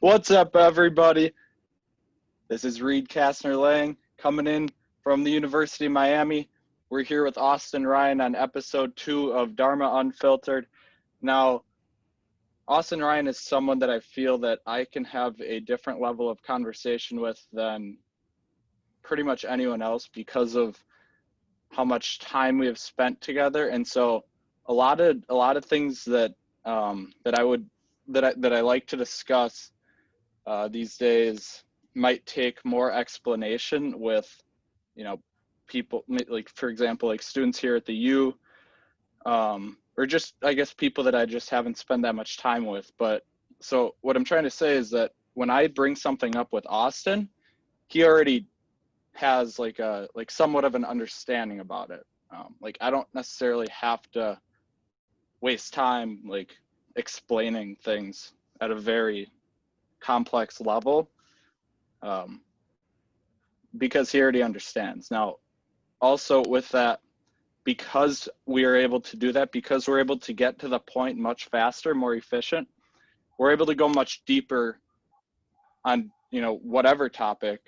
What's up, everybody? This is Kastner-Lang coming in from the University of Miami. We're here with Austin Ryan on episode 2 of Dharma Unfiltered. Now, Austin Ryan is someone that I feel that I can have a different level of conversation with than pretty much anyone else because of how much time we have spent together. And so a lot of things that I like to discuss these days might take more explanation with, people like, for example, like students here at the U, or just, I guess, people that I just haven't spent that much time with. But so what I'm trying to say is that when I bring something up with Austin, he already has like somewhat of an understanding about it. Like I don't necessarily have to waste time like explaining things at a very complex level, because he already understands. Now, also with that, because we are able to do that, because we're able to get to the point much faster, more efficient, we're able to go much deeper on, whatever topic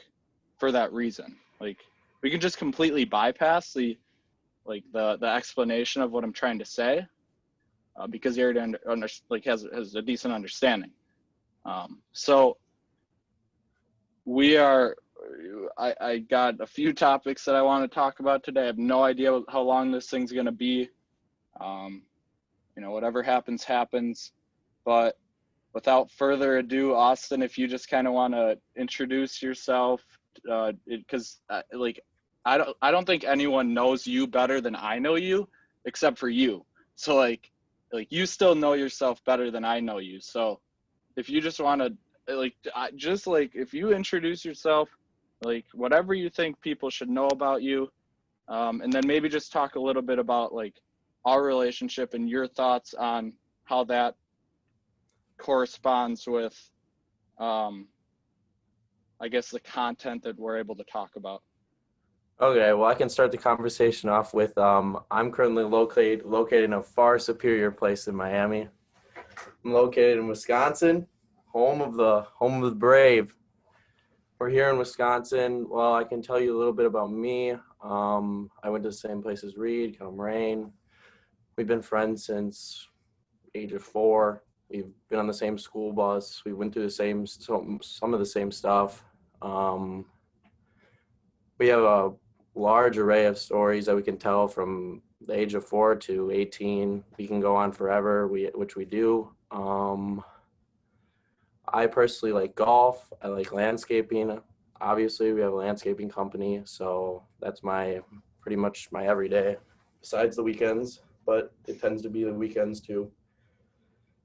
for that reason. Like we can just completely bypass the explanation of what I'm trying to say, because he already has a decent understanding. So I got a few topics that I want to talk about today. I have no idea how long this thing's going to be. Whatever happens, happens. But without further ado, Austin, if you just kind of want to introduce yourself, because I don't think anyone knows you better than I know you, except for you. So like you still know yourself better than I know you. So if you just want to if you introduce yourself, like whatever you think people should know about you, and then maybe just talk a little bit about like our relationship and your thoughts on how that corresponds with, I guess, the content that we're able to talk about. Okay, well, I can start the conversation off with I'm currently located in a far superior place than Miami. I'm located in Wisconsin, home of the brave. We're here in Wisconsin. Well, I can tell you a little bit about me. I went to the same place as Reed, Rain. We've been friends since age of 4. We've been on the same school bus. We went through some of the same stuff. We have a large array of stories that we can tell from the age of 4 to 18. We can go on forever, which we do. I personally like golf. I like landscaping. Obviously, we have a landscaping company, so that's pretty much my everyday, besides the weekends, but it tends to be the weekends too.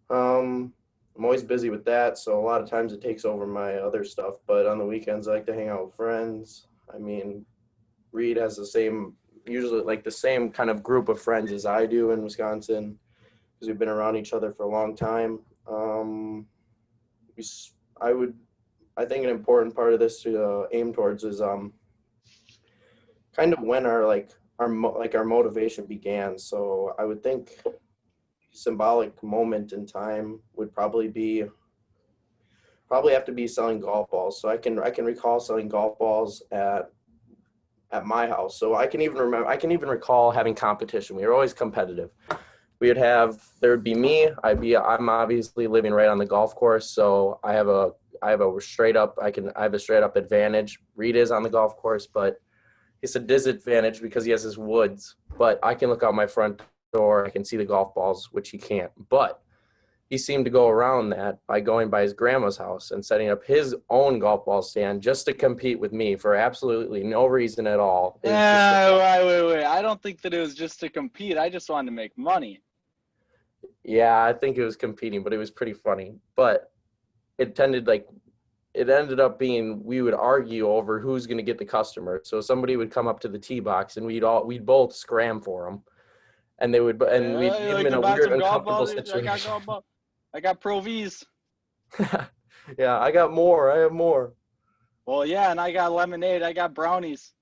I'm always busy with that, so a lot of times it takes over my other stuff, but on the weekends I like to hang out with friends. I mean, Reed has usually like the same kind of group of friends as I do in Wisconsin, because we've been around each other for a long time. I think an important part of this to aim towards is kind of when our motivation began. So I would think symbolic moment in time would probably have to be selling golf balls. So I can recall selling golf balls at my house. So I can even recall having competition. We were always competitive. There would be me. I'm obviously living right on the golf course, so I have a straight up advantage. Reed is on the golf course, but it's a disadvantage because he has his woods. But I can look out my front door. I can see the golf balls, which he can't. But he seemed to go around that by going by his grandma's house and setting up his own golf ball stand just to compete with me for absolutely no reason at all. Wait. I don't think that it was just to compete. I just wanted to make money. Yeah, I think it was competing, but it was pretty funny. But it ended up being, we would argue over who's going to get the customer. So somebody would come up to the tee box and we'd both scram for them. And we'd get them in a weird, uncomfortable situation. I got Pro Vs. Yeah, I got more. I have more. Well, yeah, and I got lemonade. I got brownies.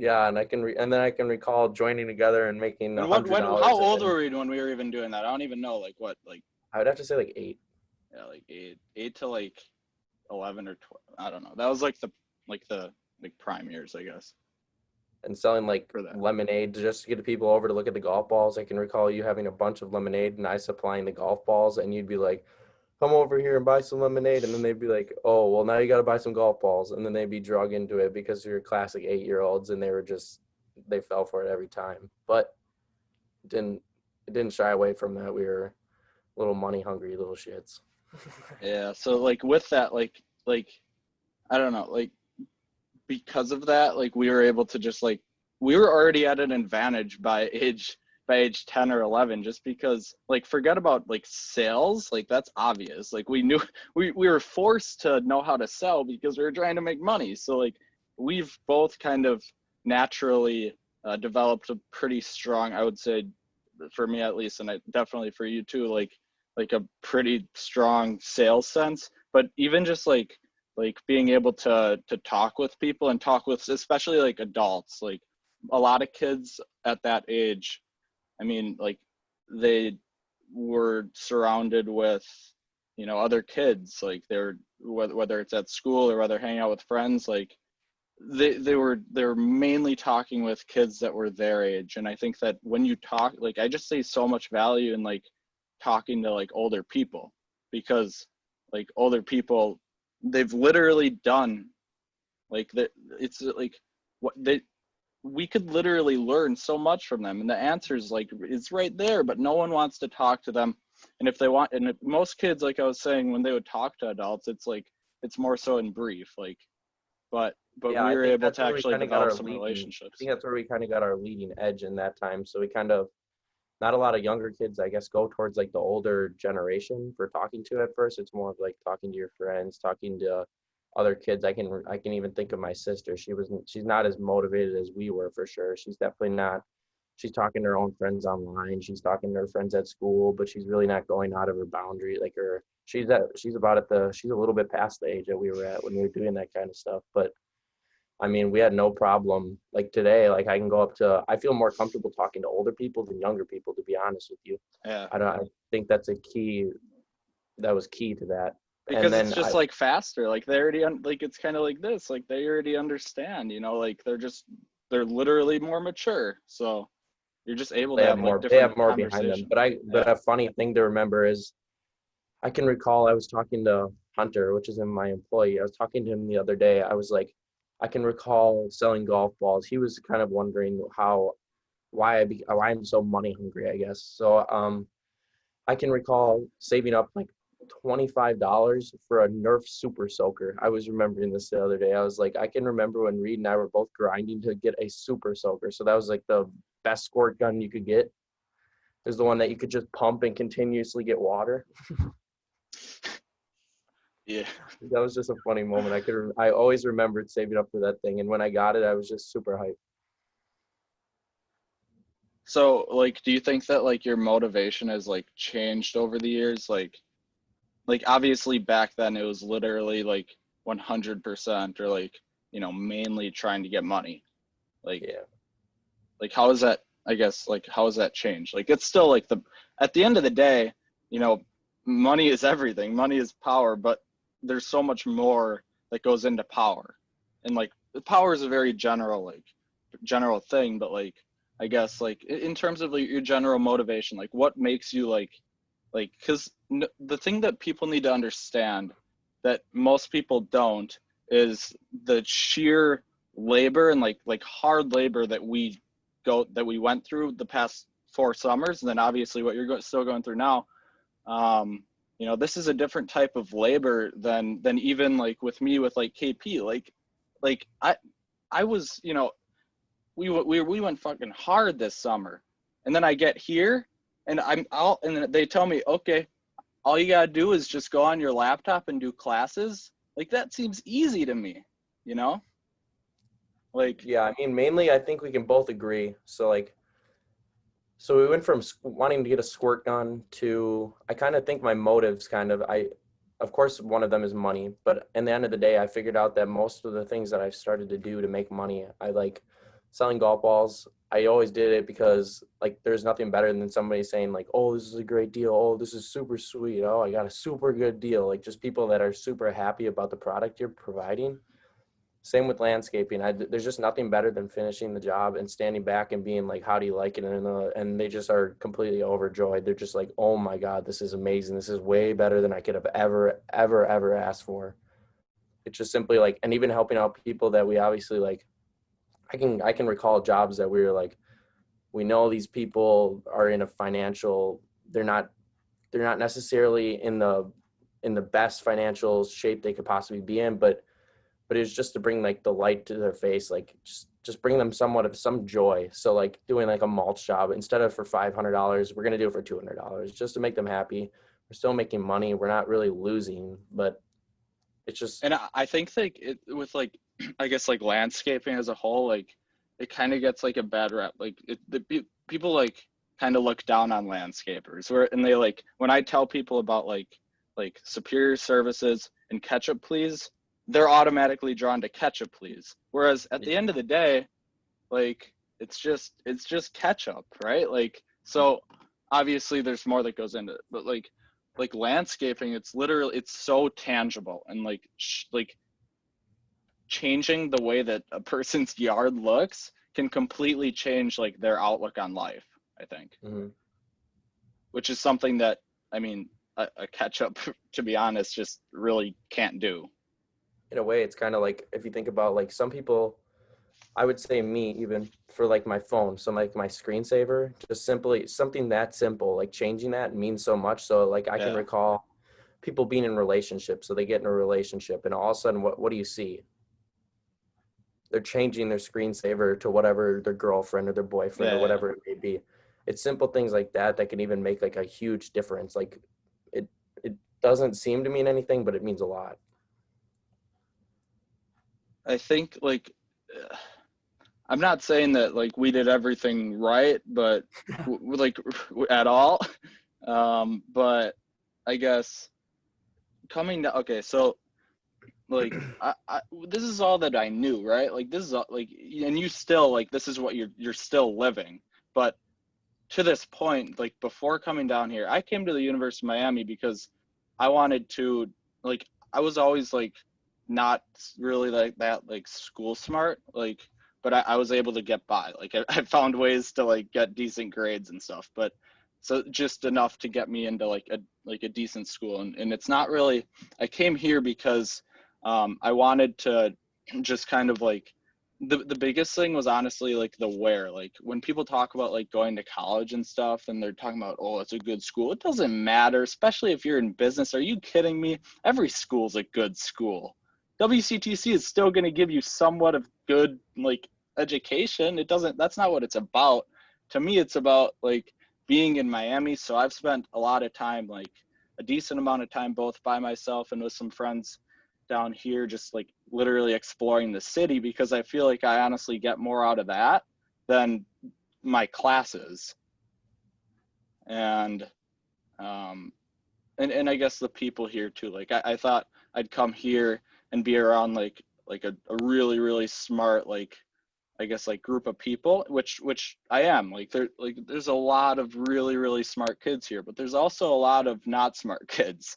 Yeah, and then I can recall joining together and making $100. How old were we when we were even doing that? I don't even know. I would have to say 8. Yeah, 8 to 11 or 12. I don't know. That was like the prime years, I guess, And selling like for that. lemonade just to get the people over to look at the golf balls. I can recall you having a bunch of lemonade and I supplying the golf balls, and you'd be like, come over here and buy some lemonade. And then they'd be like, oh, well, now you got to buy some golf balls. And then they'd be drug into it because you're classic 8-year-olds, and they fell for it every time. But it didn't shy away from that. We were little money hungry little shits. Yeah. So like with that, like I don't know, like because of that, like we were able to just like we were already at an advantage by age 10 or 11, just because like forget about like sales, like that's obvious. Like we knew we were forced to know how to sell because we were trying to make money. So like we've both kind of naturally developed a pretty strong, I would say, for me at least, and I definitely for you too, like a pretty strong sales sense. But even just like being able to talk with people and talk with especially like adults, like a lot of kids at that age, I mean, like they were surrounded with, you know, other kids, like they're whether it's at school or whether hanging out with friends, like they were mainly talking with kids that were their age. And I think that when you talk, like I just see so much value in like talking to like older people, because like older people, they've literally done like that. It's like what they we could literally learn so much from them, and the answers like it's right there, but no one wants to talk to them. And if they want, and if, most kids, like I was saying, when they would talk to adults, it's like it's more so in brief, like but Yeah, we I were think able that's to where we actually kind of got develop our some leading. I relationships. think that's where we kind of got our leading edge in that time. So we kind of not a lot of younger kids, I guess, go towards like the older generation for talking to at first. It's more of like talking to your friends, talking to other kids. I can even think of my sister. She's not as motivated as we were for sure. She's definitely not. She's talking to her own friends online. She's talking to her friends at school, but she's really not going out of her boundary. Like her, she's a little bit past the age that we were at when we were doing that kind of stuff. But I mean, we had no problem. Like today, like I feel more comfortable talking to older people than younger people, to be honest with you. Yeah, I think that was key to that. And because it's then just like faster, like they already like it's kind of like this, like they already understand, you know, like they're literally more mature, so you're just able to have like they different have more behind them. conversations. But Yeah. a funny thing to remember is I can recall I was talking to Hunter, which is in my employee. I was talking to him the other day. I was like, I can recall selling golf balls. He was kind of wondering why I'm so money hungry, I guess. So I can recall saving up like $25 for a Nerf Super Soaker. I was remembering this the other day. I was like, I can remember when Reed and I were both grinding to get a Super Soaker. So that was like the best squirt gun you could get. It was the one that you could just pump and continuously get water. Yeah. That was just a funny moment. I always remembered saving up for that thing, and when I got it, I was just super hyped. So like do you think that like your motivation has like changed over the years? Like obviously back then it was literally like 100% or like, you know, mainly trying to get money. Like Yeah, how is that, I guess, like how has that changed? Like it's still like the at the end of the day, you know, money is everything. Money is power, but there's so much more that goes into power. And like the power is a very general thing, but like I guess like in terms of like your general motivation, like what makes you like because the thing that people need to understand that most people don't is the sheer labor and like hard labor that we went through the past 4 summers, and then obviously what you're still going through now. You know, this is a different type of labor than even like with me with like KP. Like I was, you know, we went fucking hard this summer, and then I get here and and they tell me, okay, all you gotta do is just go on your laptop and do classes. Like that seems easy to me, you know? Like yeah. I mean, mainly, I think we can both agree. So we went from wanting to get a squirt gun to I kind of think my motives of course, one of them is money, but in the end of the day, I figured out that most of the things that I've started to do to make money, I like selling golf balls, I always did it because like there's nothing better than somebody saying like, oh, this is a great deal. Oh, this is super sweet. Oh, I got a super good deal. Like just people that are super happy about the product you're providing. Same with landscaping. There's just nothing better than finishing the job and standing back and being like, how do you like it? And they just are completely overjoyed. They're just like, oh my God, this is amazing. This is way better than I could have ever asked for. It's just simply like, and even helping out people that we obviously like, I can recall jobs that we were like, we know these people are in a financial, they're not necessarily in the best financial shape they could possibly be in, but it's just to bring like the light to their face, like just bring them somewhat of some joy. So like doing like a mulch job, instead of for $500, we're going to do it for $200 just to make them happy. We're still making money. We're not really losing, but it's just, And I think like it with like I guess like landscaping as a whole, like it kind of gets like a bad rep. Like people like kind of look down on landscapers, where and they like when I tell people about like superior services and ketchup please, they're automatically drawn to ketchup please. Whereas at the end of the day, like it's just ketchup, right? Like so obviously there's more that goes into it, but like landscaping, it's literally it's so tangible and like changing the way that a person's yard looks can completely change like their outlook on life, I think. mm-hmm. Which is something that I mean a ketchup to be honest just really can't do. In a way, it's kind of like, if you think about like some people, I would say me, even for like my phone, so like my screensaver, just simply something that simple, like changing that means so much. So like I can Yeah. recall people being in relationships. So they get in a relationship and all of a sudden, what do you see? They're changing their screensaver to whatever their girlfriend or their boyfriend or Yeah. whatever it may be. It's simple things like that that can even make like a huge difference. Like it, it doesn't seem to mean anything, but it means a lot. I think like I'm not saying that like we did everything right, but like at all. But I guess coming to okay, so like this is all that I knew, right? Like this is all, like, and you still like this is what you're still living. But to this point, like before coming down here, I came to the University of Miami because I wanted to like I was always like not really like that like school smart like but I was able to get by like I found ways to like get decent grades and stuff but so just enough to get me into like a decent school and it's not really I came here because I wanted to just kind of like the biggest thing was honestly like the where like when people talk about like going to college and stuff and they're talking about oh it's a good school, it doesn't matter, especially if you're in business. Are you kidding me? Every school's a good school. WCTC is still going to give you somewhat of good like education. It doesn't, that's not what it's about. To me it's about like being in Miami. So I've spent a lot of time, like a decent amount of time both by myself and with some friends down here, just like literally exploring the city because I feel like I honestly get more out of that than my classes. And and I guess the people here too. Like I thought I'd come here and be around like a really really smart like I guess like group of people, which I am. Like there's a lot of really really smart kids here, but there's also a lot of not smart kids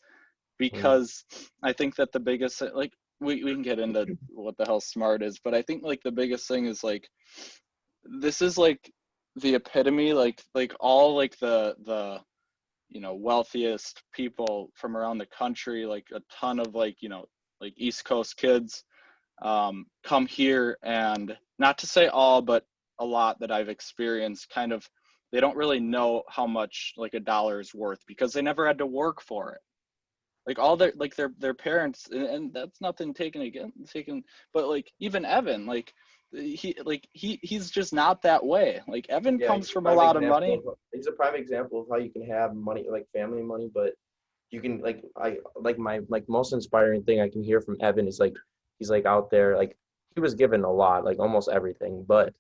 Mm. because I think that the biggest like we can get into what the hell smart is, but I think like the biggest thing is like this is like the epitome like all like the wealthiest people from around the country, like a ton of like like East Coast kids come here, and not to say all but a lot that I've experienced kind of they don't really know how much like a dollar is worth because they never had to work for it. Like all their parents, and that's nothing taken again taken, but like even Evan, he's just not that way. Like Evan Yeah, comes from a lot of money. he's a prime example of how you can have money, like family money, but you can like I like my like most inspiring thing I can hear from Evan is like he's like out there like he was given a lot, like almost everything, but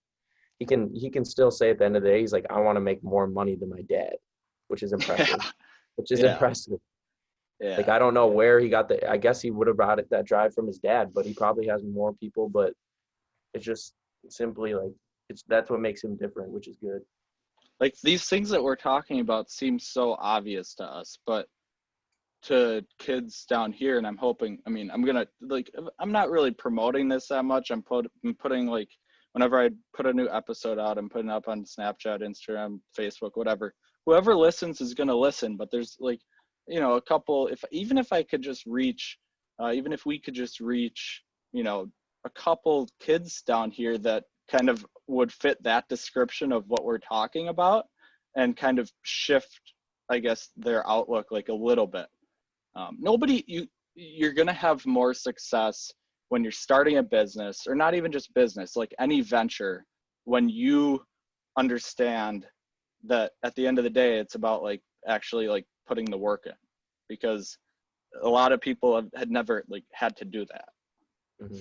he can still say at the end of the day he's like I want to make more money than my dad, which is Yeah, impressive. Which is yeah, impressive. Like yeah. I don't know where he got the I guess he would have brought it that drive from his dad, but he probably has more people, but it's just simply like that's what makes him different, which is good. Like these things that we're talking about seem so obvious to us, but to kids down here, and I'm hoping, I mean, I'm not really promoting this that much. I'm putting like, whenever I put a new episode out, I'm putting it up on Snapchat, Instagram, Facebook, whatever. Whoever listens is going to listen, but there's like, a couple, even if I could just reach, even if we could just reach, a couple kids down here that kind of would fit that description of what we're talking about and kind of shift, I guess, their outlook like a little bit. You're going to have more success when you're starting a business, or not even just business, like any venture, when you understand that at the end of the day, it's about like actually like putting the work in, because a lot of people had never like had to do that. Mm-hmm.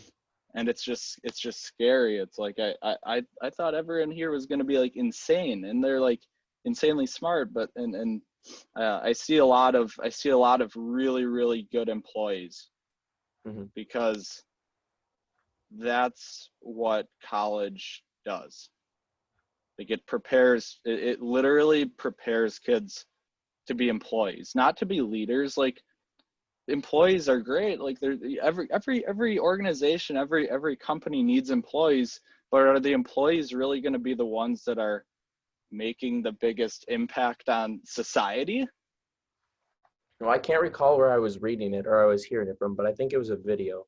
And it's just scary. It's like, I thought everyone here was going to be like insane, and they're like insanely smart, but, and I see a lot of really, really good employees, Mm-hmm. because that's what college does. Like it literally prepares kids to be employees, not to be leaders. Like employees are great. Like every organization, every company needs employees, but are the employees really going to be the ones that are making the biggest impact on society? No, I can't recall where I was reading it or I was hearing it from, but I think it was a video.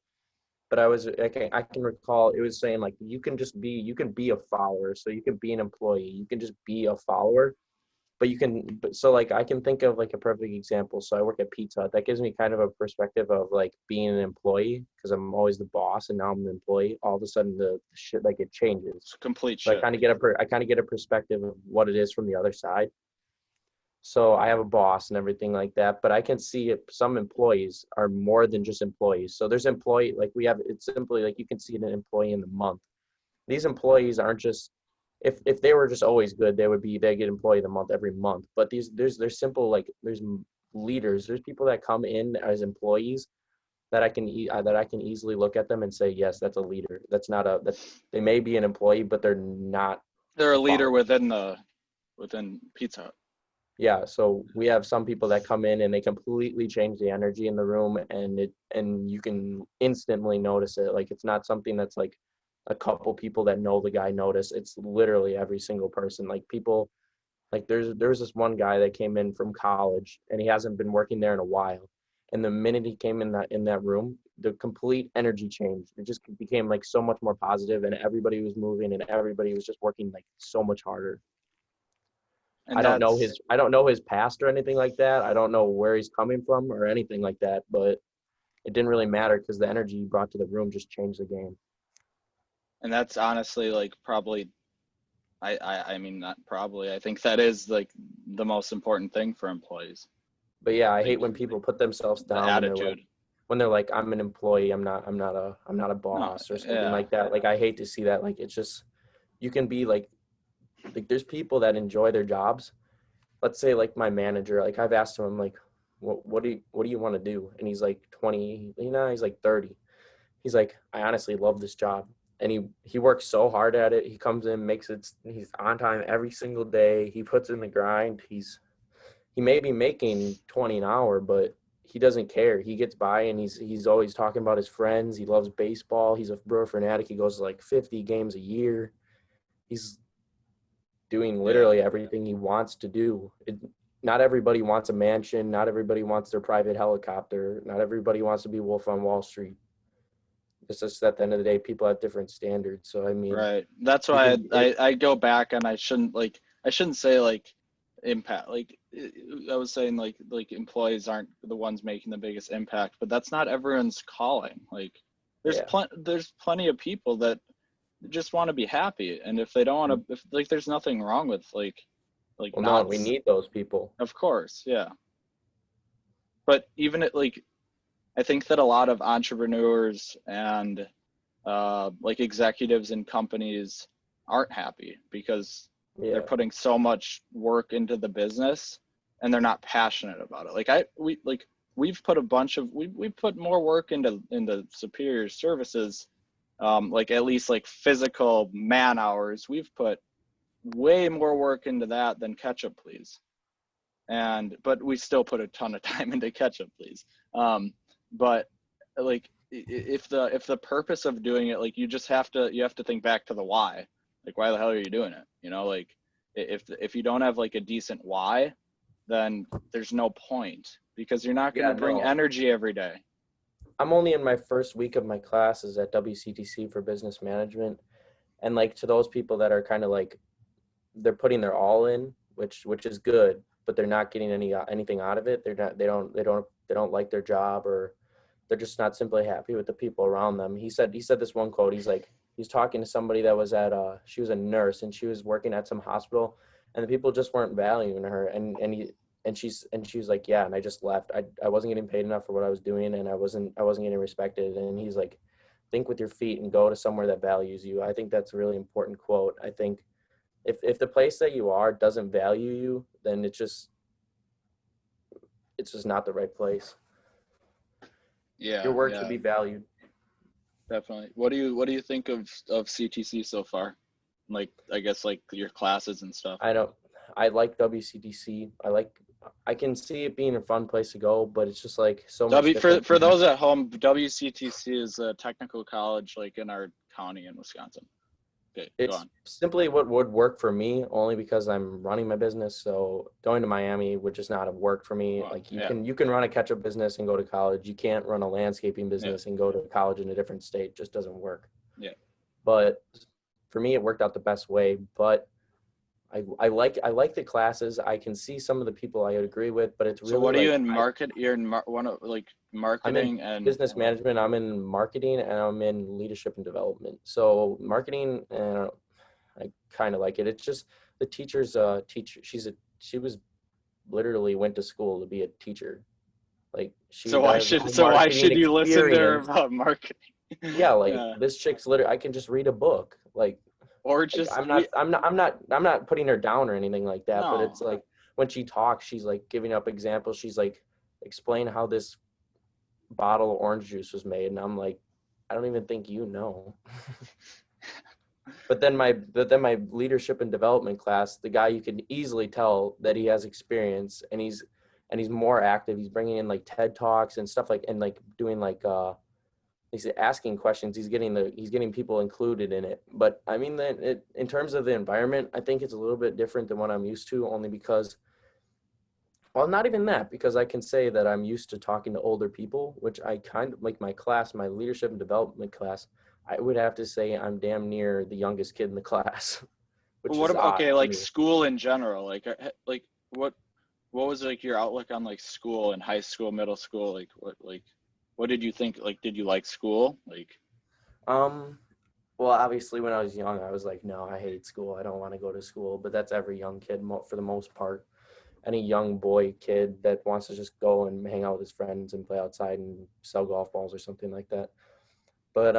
But I can recall it was saying like you can be a follower, so you can be an employee, you can just be a follower, so like I can think of like a perfect example. So I work at Pizza Hut. That gives me kind of a perspective of like being an employee, because I'm always the boss and now I'm the employee. All of a sudden the shit, like, it changes. It's complete So shit. I kind of get a perspective of what it is from the other side. So I have a boss and everything like that, but I can see if some employees are more than just employees. So there's it's simply like you can see an employee in the month. These employees aren't just, if they were just always good, they get employee of the month every month. But there's simple, like, there's leaders, there's people that come in as employees that I can easily look at them and say, yes, that's a leader. They may be an employee, but they're not. They're a leader within Pizza Hut. Yeah, so we have some people that come in and they completely change the energy in the room, and you can instantly notice it. Like, it's not something that's like a couple people that know the guy notice. It's literally every single person. Like, people, like, there's this one guy that came in from college and he hasn't been working there in a while. And the minute he came in that room, the complete energy changed. It just became like so much more positive, and everybody was moving and everybody was just working like so much harder. And I don't know his past or anything like that. I don't know where he's coming from or anything like that, but it didn't really matter because the energy he brought to the room just changed the game. And that's honestly like probably, I mean, not probably, I think that is like the most important thing for employees. But yeah, I like, hate when people put themselves the down attitude. when they're like, I'm an employee, I'm not a boss or something like that. Like, I hate to see that. Like, it's just, you can be like there's people that enjoy their jobs. Let's say like my manager, like, I've asked him, I'm like, what do you want to do? And he's like 20, he's like 30. He's like, I honestly love this job. And he works so hard at it. He comes in, he's on time every single day. He puts in the grind. He may be making 20 an hour, but he doesn't care. He gets by, and he's always talking about his friends. He loves baseball. He's a bro fanatic. He goes to like 50 games a year. He's doing literally everything he wants to do. Not everybody wants a mansion. Not everybody wants their private helicopter. Not everybody wants to be Wolf on Wall Street. It's just at the end of the day, people have different standards. So, I mean, Right. That's why I go back, and I shouldn't say like impact. Like I was saying, like employees aren't the ones making the biggest impact, but that's not everyone's calling. Like there's plenty of people that just want to be happy, and if they don't want to, like, there's nothing wrong with like well, not. no, we need those people. Of course, yeah. But even I think that a lot of entrepreneurs and like executives in companies aren't happy because they're putting so much work into the business and they're not passionate about it. We've put we put more work into Superior Services like at least like physical man hours, we've put way more work into that than catch up please. But we still put a ton of time into catch up please. But like if the purpose of doing it, like you have to think back to the why. Like, why the hell are you doing it? You know, like if you don't have like a decent why, then there's no point, because you're not going to bring energy every day. I'm only in my first week of my classes at WCTC for business management. And like, to those people that are kind of like, they're putting their all in, which is good, but they're not getting anything out of it. They don't like their job, or they're just not simply happy with the people around them. He said this one quote. He's talking to somebody that was at she was a nurse and she was working at some hospital, and the people just weren't valuing her. And she was like, yeah, and I just left. I wasn't getting paid enough for what I was doing, and I wasn't getting respected. And he's like, think with your feet and go to somewhere that values you. I think that's a really important quote. I think if the place that you are doesn't value you, then it's just not the right place. Yeah, your work should be valued. Definitely. What do you think of CTC so far? Like, I guess like your classes and stuff. I like WCTC. I can see it being a fun place to go, but it's just like so much different. For those at home, WCTC is a technical college like in our county in Wisconsin. Okay, it's simply what would work for me, only because I'm running my business. So going to Miami would just not have worked for me. Like you can run a ketchup business and go to college. You can't run a landscaping business and go to college in a different state. It just doesn't work. Yeah. But for me, it worked out the best way. But I like the classes. I can see some of the people I would agree with, but it's really. So what are you in market? You're in marketing and business management. I'm in marketing and I'm in leadership and development. So marketing, and I kind of like it. It's just the teacher's teacher. She was literally went to school to be a teacher. Like why should you listen to her about marketing? Yeah, this chick's literally. I can just read a book. Or just I'm not putting her down or anything like that, but it's like when she talks, she's like giving up examples. She's like, explain how this bottle of orange juice was made, and I'm like, I don't even think you know. But then my leadership and development class, the guy, you can easily tell that he has experience, and he's more active. He's bringing in like TED Talks and stuff, like, and like doing like he's asking questions. He's getting people included in it. But I mean, in terms of the environment, I think it's a little bit different than what I'm used to, only because, well, not even that, because I can say that I'm used to talking to older people, which I kind of like. My class, my leadership and development class, I would have to say I'm damn near the youngest kid in the class. Which what about, okay, like school in general, like what was like your outlook on like school and high school, middle school? What did you think? Like, did you like school? Well, obviously when I was young, I was like, no, I hate school. I don't want to go to school. But that's every young kid for the most part. Any young boy, kid that wants to just go and hang out with his friends and play outside and sell golf balls or something like that. But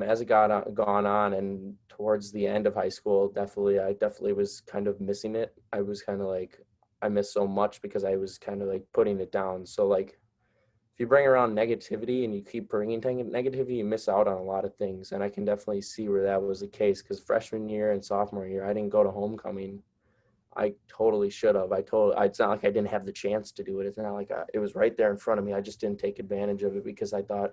as it gone on and towards the end of high school, I definitely was kind of missing it. I was kind of like, I missed so much because I was kind of like putting it down. So like, if you bring around negativity and you keep bringing negativity, you miss out on a lot of things. And I can definitely see where that was the case, because freshman year and sophomore year, I didn't go to homecoming. I totally should have. It's not like I didn't have the chance to do it. It's not like it was right there in front of me. I just didn't take advantage of it because I thought,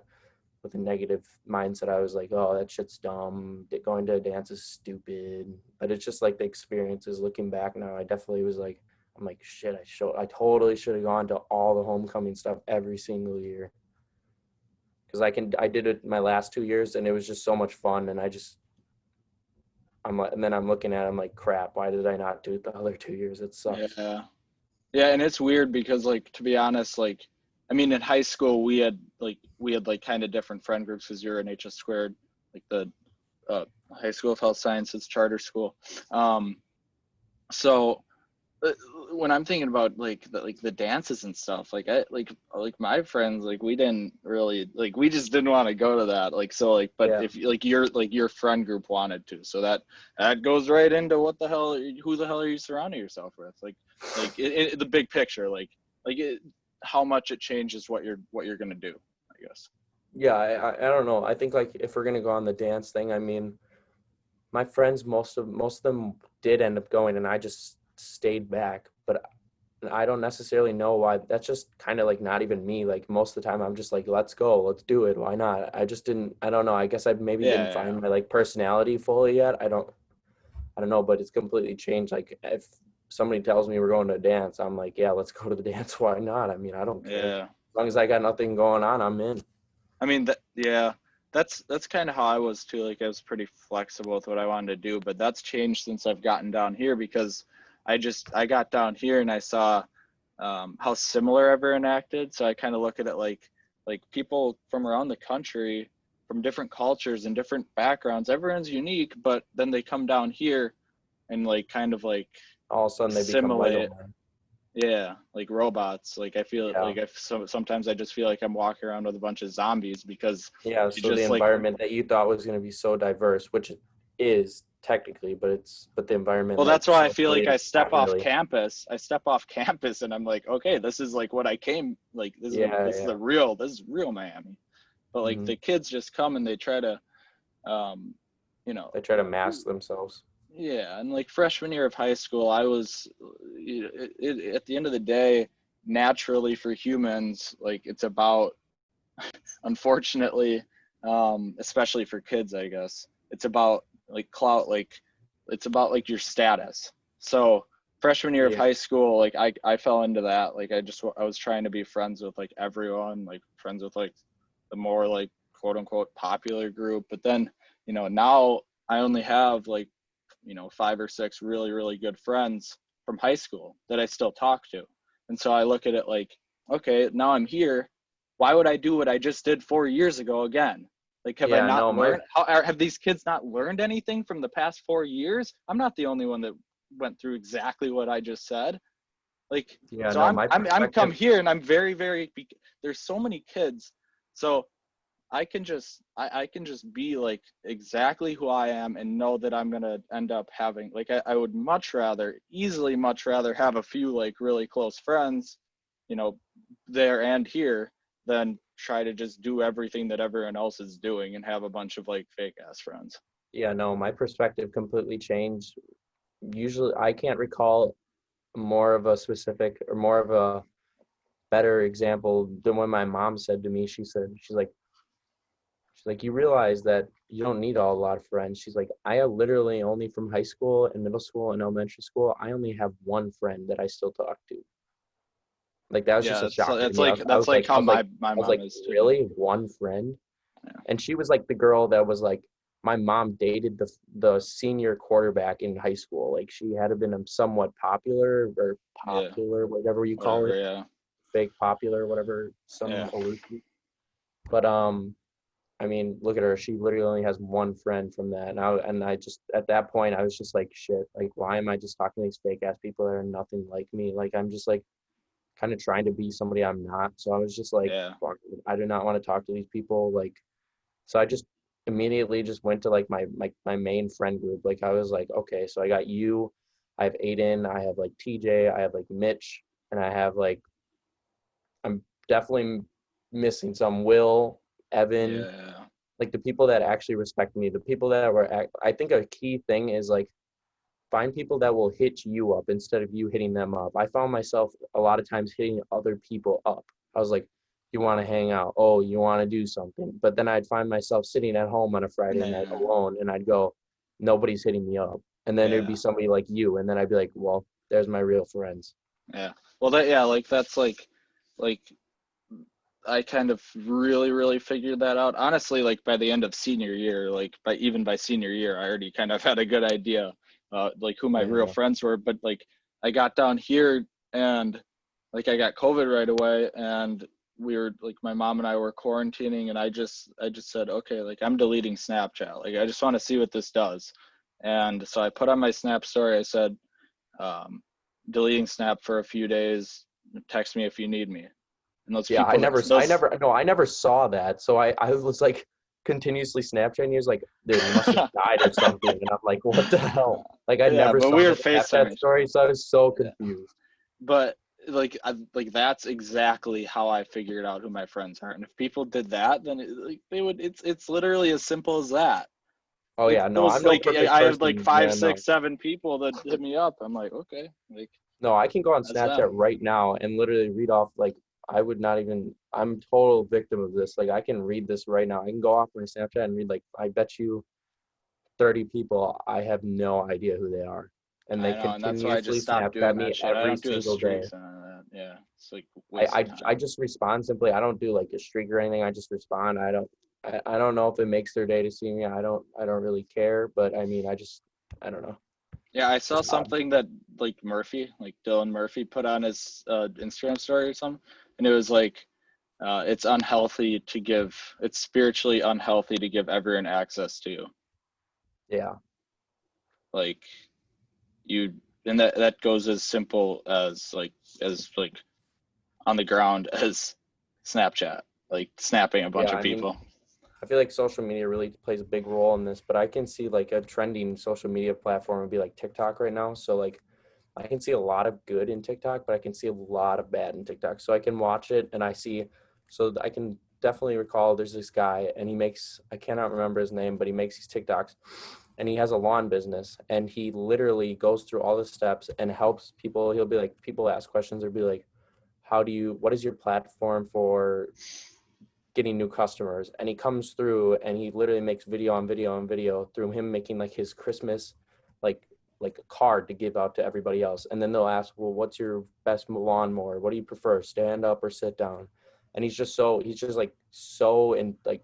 with a negative mindset, I was like, oh, that shit's dumb. Going to a dance is stupid. But it's just like the experiences looking back now. I definitely was like, I'm like, shit, I totally should have gone to all the homecoming stuff every single year. Because I did it my last 2 years and it was just so much fun. And and then I'm looking at it, I'm like, crap, why did I not do it the other 2 years? It sucks. Yeah, and it's weird because, like, to be honest, like, I mean, in high school we had kind of different friend groups, because you're an HS squared, like the High School of Health Sciences charter school. So when I'm thinking about like the dances and stuff, like my friends, like we didn't really, like, we just didn't want to go to that. Like, so like, but if your friend group wanted to, so that goes right into who the hell are you surrounding yourself with? Like the big picture, how much it changes what you're going to do, I guess. Yeah, I don't know. I think like if we're gonna go on the dance thing, I mean, my friends, most of them did end up going, and I just stayed back. But I don't necessarily know why. That's just kind of like not even me. Like most of the time, I'm just like, let's go, let's do it. Why not? I just didn't. I don't know. I guess I maybe Yeah, didn't yeah, find my like personality fully yet. I don't know, but it's completely changed. Like if somebody tells me we're going to a dance, I'm like, yeah, let's go to the dance. Why not? I mean, I don't care. yeah. As long as I got nothing going on, I'm in. I mean that yeah, that's kind of how I was too. Like I was pretty flexible with what I wanted to do, but that's changed since I've gotten down here because I got down here and I saw how similar everyone acted. So I kind of look at it like people from around the country, from different cultures and different backgrounds. Everyone's unique, but then they come down here and like kind of like All of a sudden, they become Lego assimilate. man. Yeah, like robots. Like I feel Yeah. like sometimes I just feel like I'm walking around with a bunch of zombies because Yeah, you so the just like environment that you thought was going to be so diverse, which it is technically, but the environment well like that's why I feel like socially I it's step not off really. campus. I step off campus and I'm like, okay, this is like what I came like Yeah, this is yeah. this is real Miami. But like Hmm. the kids just come and they try to um you know They try to mask themselves. yeah, and like freshman year of high school, I was at the end of the day, naturally for humans, like it's about unfortunately, especially for kids, I guess it's about like clout, like it's about like your status. So freshman year of Yeah, high school, like I fell into that. Like I was trying to be friends with like everyone, like friends with like the more like quote unquote popular group. But then now I only have like 5 or 6 really good friends from high school that I still talk to. And so I look at it like, okay, now I'm here. Why would I do what I just did 4 years ago again? Like, have I yeah. not No, my learned? Have these kids not learned anything from the past 4 years? I'm not the only one that went through exactly what I just said. Like, yeah, so no, my I'm come perspective. here and I'm very. There's so many kids, so I can just be like exactly who I am and know that I'm gonna end up having like I would easily much rather have a few like really close friends, you know, there and here than try to just do everything that everyone else is doing and have a bunch of like fake ass friends. Yeah, no, my perspective completely changed. Usually, I can't recall more of a specific or more of a better example than when my mom said to me. She's like, you realize that you don't need a lot of friends. She's like, I have literally only from high school and middle school and elementary school, I only have one friend that I still talk to. Like that was just Yeah, a it's shocker to it's me. like that's like how my I was mom like, is too. really? One friend? Yeah. And she was like the girl that was like, my mom dated the senior quarterback in high school. Like she had been somewhat popular or Yeah. whatever you call Whatever. it, Yeah. fake popular, whatever, some Yeah. allusion. But I mean, look at her. She literally only has one friend from that. And I just at that point I was just like, shit. Like, why am I just talking to these fake ass people that are nothing like me? Like, I'm just like kind of trying to be somebody I'm not. So I was just like, Yeah. fuck, I do not want to talk to these people. Like, so I just immediately just went to like my main friend group. Like, I was like, okay, so I got you, I have Aiden, I have like TJ, I have like Mitch, and I have like I'm definitely missing some Will, Evan, Yeah. like the people that actually respect me, the people that I think a key thing is like find people that will hit you up instead of you hitting them up. I found myself a lot of times hitting other people up. I was like, you want to hang out? Oh, you want to do something? But then I'd find myself sitting at home on a Friday night Yeah. alone and I'd go, nobody's hitting me up. And then it'd be Yeah. somebody like you. And then I'd be like, well, there's my real friends. Yeah. Well, that yeah, like that's like I kind of really figured that out. Honestly, like by the end of senior year, like by senior year, I already kind of had a good idea, like who my real Yeah. friends were. But like I got down here and like I got COVID right away, and we were like my mom and I were quarantining, and I just said, okay, like I'm deleting Snapchat. Like I just want to see what this does. And so I put on my Snap story. I said, um, deleting Snap for a few days. Text me if you need me. And those Yeah, people that those I never saw that. So I was like continuously Snapchatting. He was like, dude, he must have died of something. And I'm like, what the hell? Like I yeah, never but saw we were the Snapchat FaceTiming. story, so I was so Yeah. confused. But like that's exactly how I figured out who my friends are. And if people did that, then they would. It's literally as simple as that. Oh Like yeah, no, those, I'm no like perfect I have like person. five, Yeah, no. six, seven people that hit me up. I'm like, okay, like No, I can go on that's Snapchat them. right now and literally read off like I would not even I'm total victim of this. Like I can read this right now. I can go off my Snapchat and read like I bet you 30 people I have no idea who they are. And they I know, and that's why I continuously just stopped Snapchat doing me that shit. I every don't do the single day. streaks and that. Yeah, it's like a I, waste of I I time. just respond simply. I don't do like a streak or anything. I just respond. I don't know if it makes their day to see me. I don't really care, but I mean I don't know. Yeah, I It's saw just odd. something that like Murphy, like Dylan Murphy, put on his Instagram story or something, and it was like, it's unhealthy to give. It's spiritually unhealthy to give everyone access to you. Yeah. Like you, and that goes as simple as on the ground as Snapchat, like snapping a bunch Yeah, of I mean, people. I feel like social media really plays a big role in this, but I can see like a trending social media platform would be like TikTok right now. So like I can see a lot of good in TikTok, but I can see a lot of bad in TikTok. So I can watch it and I can definitely recall there's this guy and I cannot remember his name, but he makes these TikToks and he has a lawn business and he literally goes through all the steps and helps people. He'll be like, people ask questions or be like, what is your platform for getting new customers? And he comes through and he literally makes video on video on video through him making like his Christmas like like a card to give out to everybody else. And then they'll ask, well, what's your best lawnmower? What do you prefer, stand up or sit down? And he's just like so in like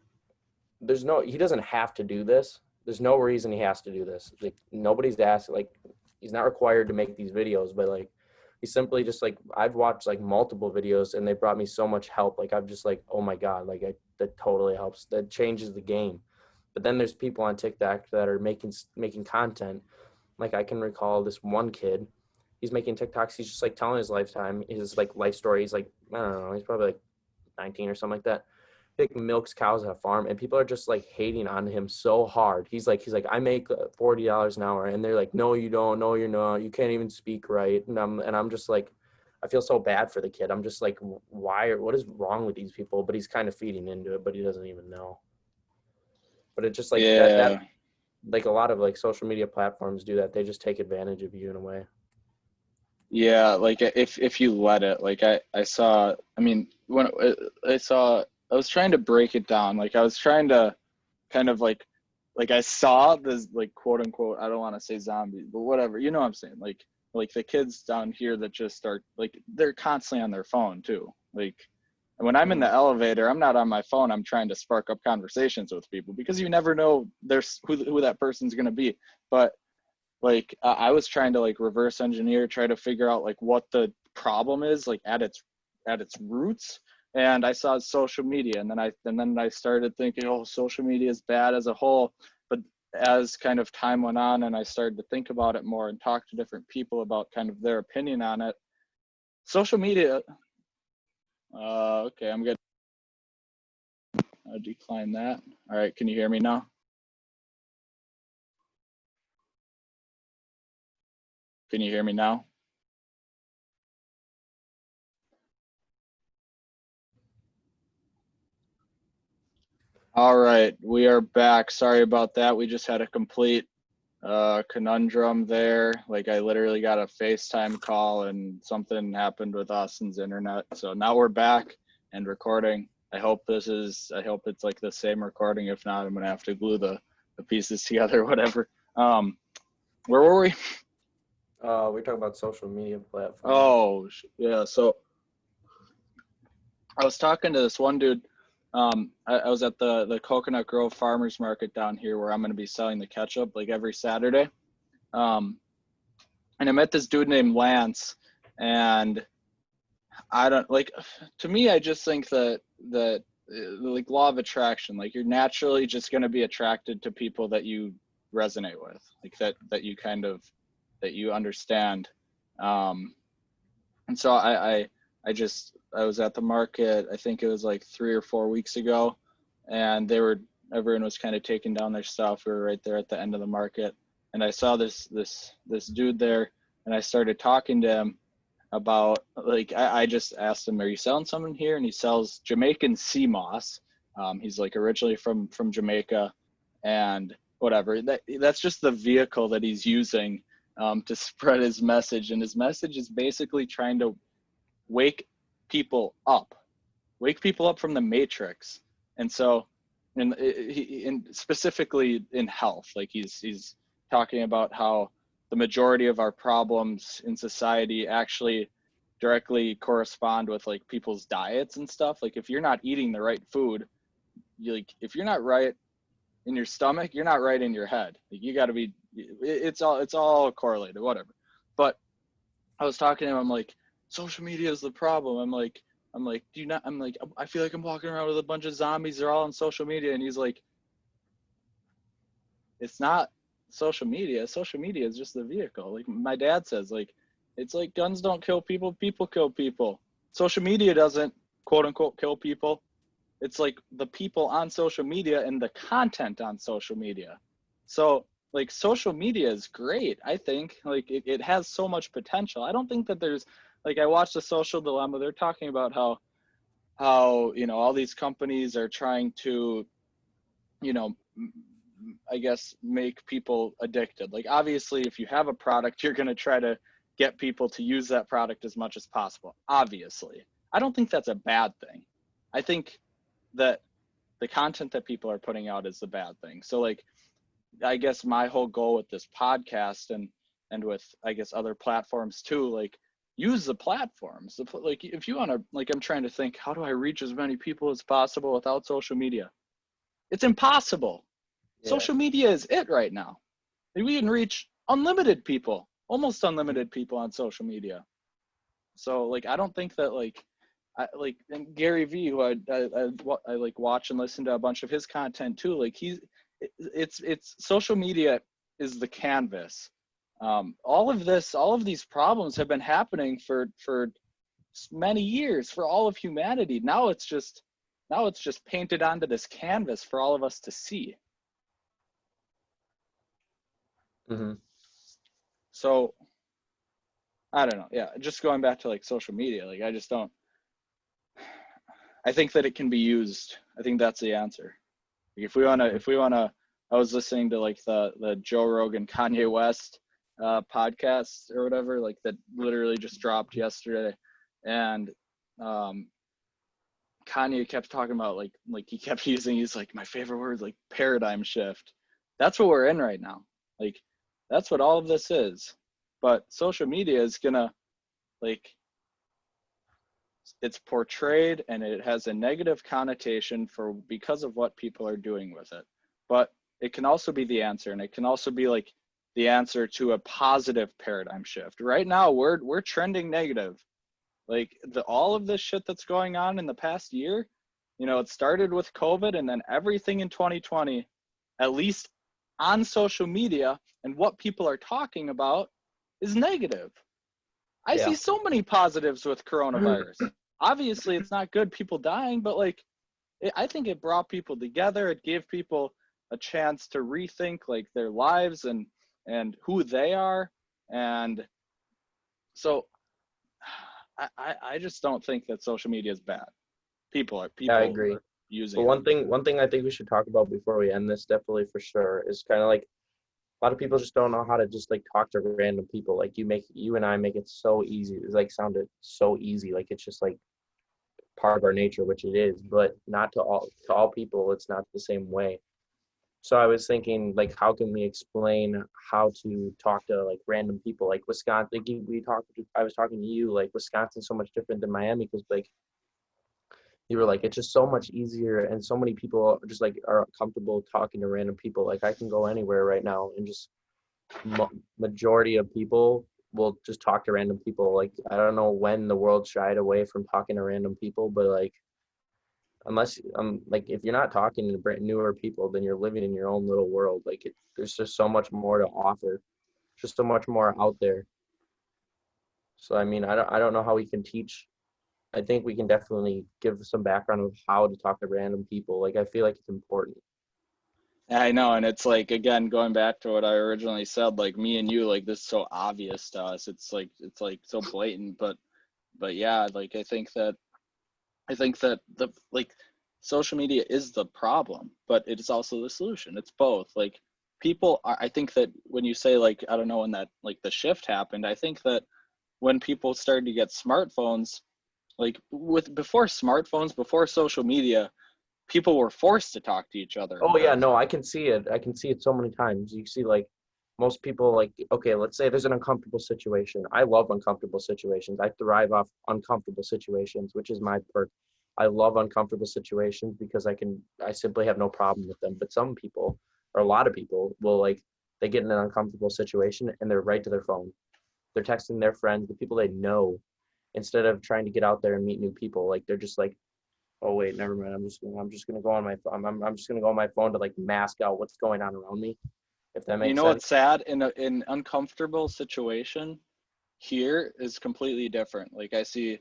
he doesn't have to do this. There's no reason he has to do this. Like nobody's asked, like he's not required to make these videos, but like he's simply just like I've watched like multiple videos and they brought me so much help. Like I'm just like, oh my God, that totally helps. That changes the game. But then there's people on TikTok that are making content. Like I can recall this one kid, he's making TikToks, he's just like telling his like life story. He's like, I don't know, he's probably like 19 or something like that. He like milks cows at a farm and people are just like hating on him so hard. He's like I make $40 an hour and they're like, no you don't, no you're not, you can't even speak right. And I'm just like, I feel so bad for the kid. I'm just like, what is wrong with these people? But he's kind of feeding into it, but he doesn't even know. But it's just like that Yeah, like a lot of like social media platforms do that. They just take advantage of you in a way. yeah. Like if you let it, like I saw. I mean, when I saw, I was trying to break it down. Like I was trying to kind of like I saw this like quote unquote, I don't want to say zombie, but whatever, you know what I'm saying? Like the kids down here that just start like they're constantly on their phone too. Like when I'm in the Mm. elevator, I'm not on my phone. I'm trying to spark up conversations with people because you never know there's who that person's gonna be. But like I was trying to like reverse engineer, try to figure out like what the problem is like at its roots. And I saw social media, and then I started thinking, oh, social media is bad as a whole. But as kind of time went on and I started to think about it more and talk to different people about kind of their opinion on it, social media, okay, I'm gonna decline that. All right, can you hear me now? Can you hear me now? All right, we are back. Sorry about that. We just had a complete conundrum there. Like I literally got a FaceTime call and something happened with Austin's internet. So now we're back and recording. I hope it's like the same recording. If not, I'm gonna have to glue the pieces together, whatever. Um, where were we? We're talking about social media platforms. Oh, yeah. So I was talking to this one dude. I was at the Coconut Grove Farmers Market down here where I'm gonna be selling the ketchup like every Saturday. Um, and I met this dude named Lance, and I don't like. To me, I just think that like law of attraction, like you're naturally just going to be attracted to people that you resonate with, like that you kind of that you understand. And so I was at the market. I think it was like 3 or 4 weeks ago, and everyone was kind of taking down their stuff. We were right there at the end of the market, and I saw this dude there, and I started talking to him, about, like, I just asked him, are you selling something here? And he sells Jamaican sea moss. He's like originally from Jamaica, and whatever. That's just the vehicle that he's using to spread his message. And his message is basically trying to wake people up, from the matrix. And so, and specifically in health, like he's talking about how the majority of our problems in society actually directly correspond with like people's diets and stuff. Like if you're not eating the right food, if you're not right in your stomach, you're not right in your head. Like you got to be, it's all correlated, whatever. But I was talking to him, I'm like, social media is the problem. I'm like, do you not, I'm like, I feel like I'm walking around with a bunch of zombies. They're all on social media. And he's like, it's not social media. Social media is just the vehicle. Like my dad says, like, it's like guns don't kill people, people kill people. Social media doesn't quote unquote kill people. It's like the people on social media and the content on social media. So like social media is great. I think like it has so much potential. I don't think that there's, like, I watched The Social Dilemma. They're talking about how, you know, all these companies are trying to, you know, I guess make people addicted. Like obviously if you have a product, you're going to try to get people to use that product as much as possible. Obviously. I don't think that's a bad thing. I think that the content that people are putting out is the bad thing. So like, I guess my whole goal with this podcast and with, I guess, other platforms too, like use the platforms. Like if you want to, like, I'm trying to think, how do I reach as many people as possible without social media? It's impossible. Yeah. Social media is it right now. We can reach unlimited people, almost unlimited people on social media. So like, I don't think that like, and Gary Vee, who I like watch and listen to a bunch of his content too. Like it's social media is the canvas. All of these problems have been happening for many years, for all of humanity. Now it's just painted onto this canvas for all of us to see. Mm-hmm. So I don't know. Yeah, just going back to like social media, like I just don't. I think that it can be used. I think that's the answer. Like if we wanna, I was listening to like the Joe Rogan Kanye West podcast or whatever, like that literally just dropped yesterday, and Kanye kept talking about like he kept using, he's like, my favorite word, like paradigm shift. That's what we're in right now. Like that's what all of this is. But social media is gonna, like, it's portrayed and it has a negative connotation for because of what people are doing with it. But it can also be the answer, and it can also be like the answer to a positive paradigm shift. Right now we're trending negative. Like all of this shit that's going on in the past year, you know, it started with COVID, and then everything in 2020, at least on social media and what people are talking about, is negative. I Yeah. see so many positives with coronavirus. Obviously, it's not good, people dying, but like, I think it brought people together. It gave people a chance to rethink like their lives and who they are. And so I just don't think that social media is bad. People Yeah, I agree. using But it. one thing I think we should talk about before we end this, definitely for sure, is kind of like a lot of people just don't know how to just like talk to random people. Like you and I make it so easy. It's like sounded so easy. Like it's just like part of our nature, which it is, but not to all people. It's not the same way. So I was thinking, like, how can we explain how to talk to like random people, like Wisconsin? Like I was talking to you, like Wisconsin's so much different than Miami because like you were like, it's just so much easier, and so many people just like are comfortable talking to random people. Like I can go anywhere right now and just majority of people will just talk to random people. Like I don't know when the world shied away from talking to random people, but like unless like if you're not talking to brand newer people, then you're living in your own little world. Like there's just so much more to offer, just so much more out there. So I mean, I don't know how we can teach. I think we can definitely give some background of how to talk to random people. Like I feel like it's important. I know, and it's like, again, going back to what I originally said, like me and you, like this is so obvious to us. It's like so blatant, but yeah, like I think that the like social media is the problem, but it is also the solution. It's both. Like people are, I think that when you say like, I don't know when that like the shift happened, I think that when people started to get smartphones, like with before smartphones, before social media, people were forced to talk to each other in Oh yeah, no, person. I can see it. I can see it so many times. You see, like most people, like okay, let's say there's an uncomfortable situation. I love uncomfortable situations. I thrive off uncomfortable situations, which is my perk. I love uncomfortable situations because I simply have no problem with them. But some people, or a lot of people, will like they get in an uncomfortable situation and they're right to their phone. They're texting their friends, the people they know, instead of trying to get out there and meet new people. Like they're just like, oh wait, never mind. I'm just gonna go on my phone. I'm just gonna go on my phone to like mask out what's going on around me, if that You makes know sense. what's sad in an uncomfortable situation here is completely different. Like I see,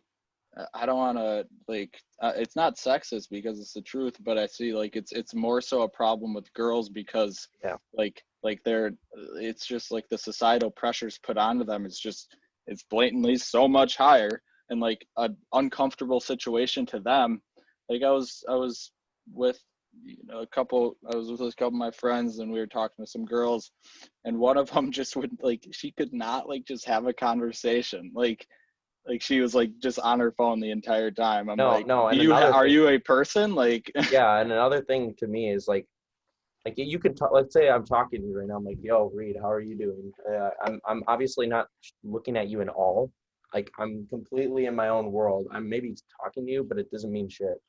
I don't want to like it's not sexist because it's the truth, but I see like it's more so a problem with girls because Yeah. like they're it's just like the societal pressures put onto them is just it's blatantly so much higher, and like an uncomfortable situation to them. Like I was with I was with a couple of my friends and we were talking to some girls, and one of them just would like she could not like just have a conversation like she was like just on her phone the entire time. I'm No, like, no, do and you another are thing, you a person? Like, yeah, and another thing to me is like you can talk. Let's say I'm talking to you right now. I'm like, yo, Reed, how are you doing? I'm obviously not looking at you in all. Like I'm completely in my own world. I'm maybe talking to you, but it doesn't mean shit.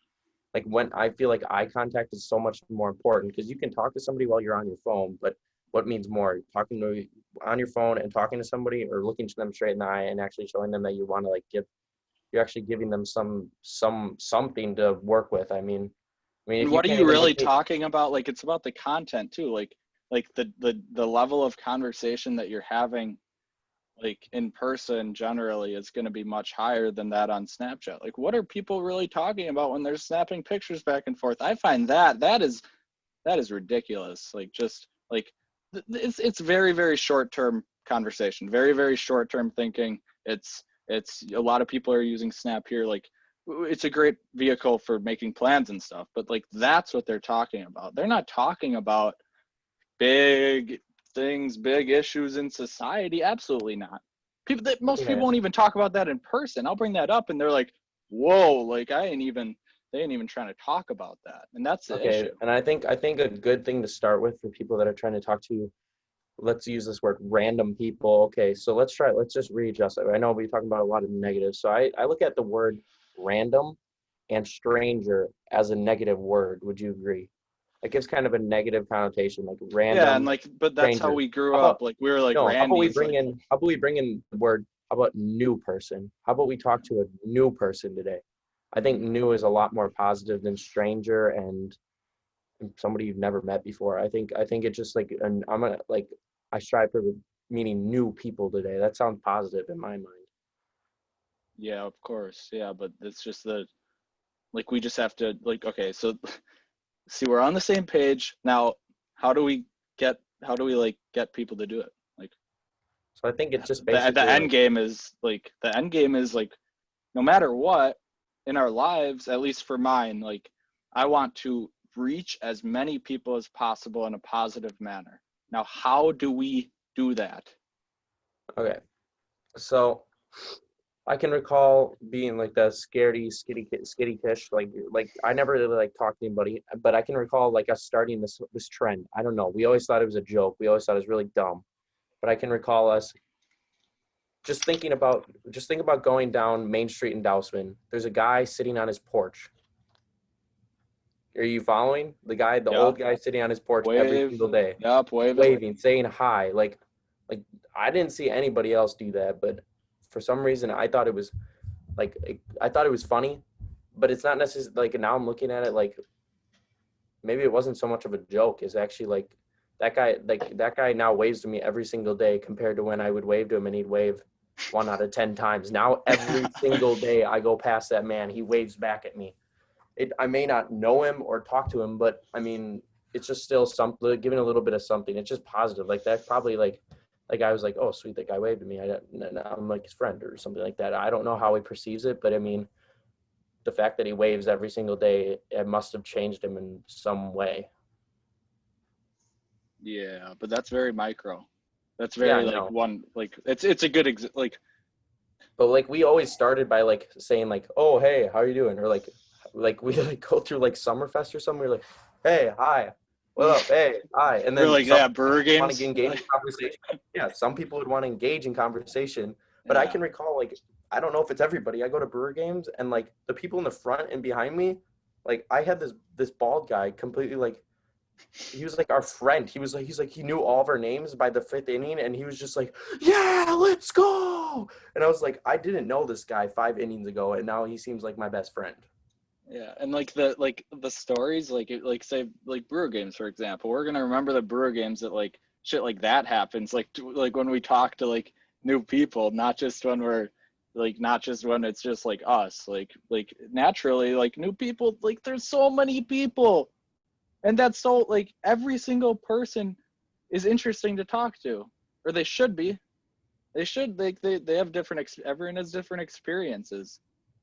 Like when I feel like eye contact is so much more important because you can talk to somebody while you're on your phone, but what means more, talking to on your phone and talking to somebody or looking to them straight in the eye and actually showing them that you want to like give, you're actually giving them something to work with. I mean, if and you what are can't you even really look me, talking about? Like, it's about the content too. Like the level of conversation that you're having like in person generally is going to be much higher than that on Snapchat. Like, what are people really talking about when they're snapping pictures back and forth? I find that is ridiculous. Like, just like it's very very short term conversation, very very short term thinking. It's a lot of people are using Snap here. Like, it's a great vehicle for making plans and stuff, but like that's what they're talking about. They're not talking about big things, big issues in society. Absolutely not. People that most people yeah, won't even talk about that in person. I'll bring that up and they're like, whoa, like they ain't even trying to talk about that. And that's the okay. issue. And I think a good thing to start with for people that are trying to talk to, let's use this word, random people. Okay, so let's just readjust it. I know we're talking about a lot of negatives. So I look at the word random and stranger as a negative word. Would you agree? It gives kind of a negative connotation, like Yeah, and random, like, but that's how stranger. we grew How about up. Like we were like no? Randy's, like How about we bring in the word? How about new person? How about we talk to a new person today? I think new is a lot more positive than stranger and somebody you've never met before. I think it's just like and I'm gonna like I strive for meeting new people today. That sounds positive in my mind. yeah, of course, yeah, but it's just the like we just have to like okay, so see we're on the same page now. How do we how do we like get people to do it? Like So I think it's just the basically end like game is like the end game is like no matter what in our lives, at least for mine, like I want to reach as many people as possible in a positive manner. Now, how do we do that? okay. So I can recall being like the skitty kish. Like I never really like talked to anybody, but I can recall like us starting this trend. I don't know. We always thought it was a joke. We always thought it was really dumb. But I can recall us just think about going down Main Street in Dousman. There's a guy sitting on his porch. Are you following? The Yeah, old guy sitting on his porch every wave. single day, Yep, waving. waving, saying hi. Like I didn't see anybody else do that, but for some reason I thought it was like I thought it was funny, but it's not necessarily like now I'm looking at it like maybe it wasn't so much of a joke. It's actually that guy now waves to me every single day compared to when I would wave to him and he'd wave 1 out of 10 times. Now every single day I go past that man, he waves back at me. I may not know him or talk to him, but I mean, it's just still something, giving a little bit of something. It's just positive. Like that probably like I was like, oh sweet, that guy waved at me. I'm like his friend or something like that. I don't know how he perceives it, but I mean, the fact that he waves every single day, it must have changed him in some way. Yeah, but that's very micro. That's Yeah, very I like know. one like it's a good like But like we always started by like saying like, oh hey, how are you doing? Or like we like go through like Summerfest or something. We're like, hey, hi, what up? Hey, hi. And we're then like some yeah, Brewer want to games. engage in conversation. Yeah, some people would want to engage in conversation. But I Yeah. can recall like I don't know if it's everybody. I go to brewer games and like the people in the front and behind me, like I had this bald guy completely like he was like our friend. He's like he knew all of our names by the fifth inning, and he was just like, "Yeah, let's go!" And I was like, I didn't know this guy 5 innings ago, and now he seems like my best friend. Yeah, and like the stories, like say like Brewer games for example, we're gonna remember the Brewer games that like shit like that happens, like when we talk to like new people, not just when we're like not just when it's just like us, like naturally like new people, like there's so many people, and that's so like every single person is interesting to talk to, or they should be. They should like they have different everyone has different experiences.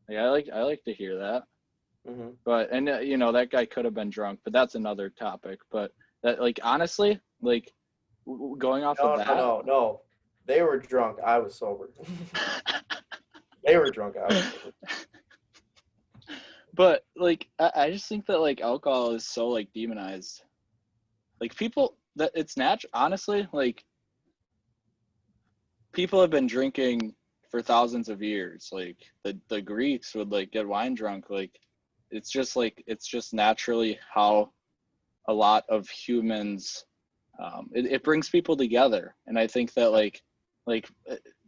Like I like to hear that. Mm-hmm. But and you know that guy could have been drunk, but that's another topic. But that like honestly, like going off of No, no, that, no, no. They were drunk. I was sober. They were drunk. I was sober. but like I just think that like alcohol is so like demonized. Like people that it's natural. Honestly, like people have been drinking for thousands of years. Like the Greeks would like get wine drunk. Like it's just naturally how a lot of humans it brings people together, and I think that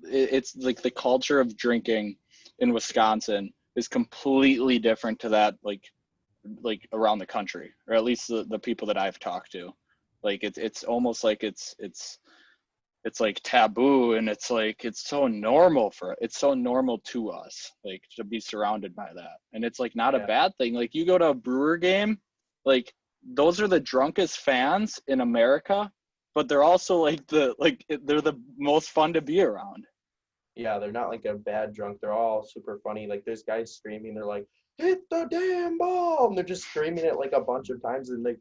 it's like the culture of drinking in Wisconsin is completely different to that like around the country, or at least the people that I've talked to. Like it's almost like it's like taboo, and it's so normal it's so normal to us like to be surrounded by that, and it's like not a Yeah, bad thing. Like you go to a Brewer game, like those are the drunkest fans in America, but they're also they're the most fun to be around. yeah. They're not like a bad drunk. They're all super funny. Like there's guys screaming. They're like, "Hit the damn ball!" And they're just screaming it like a bunch of times, and like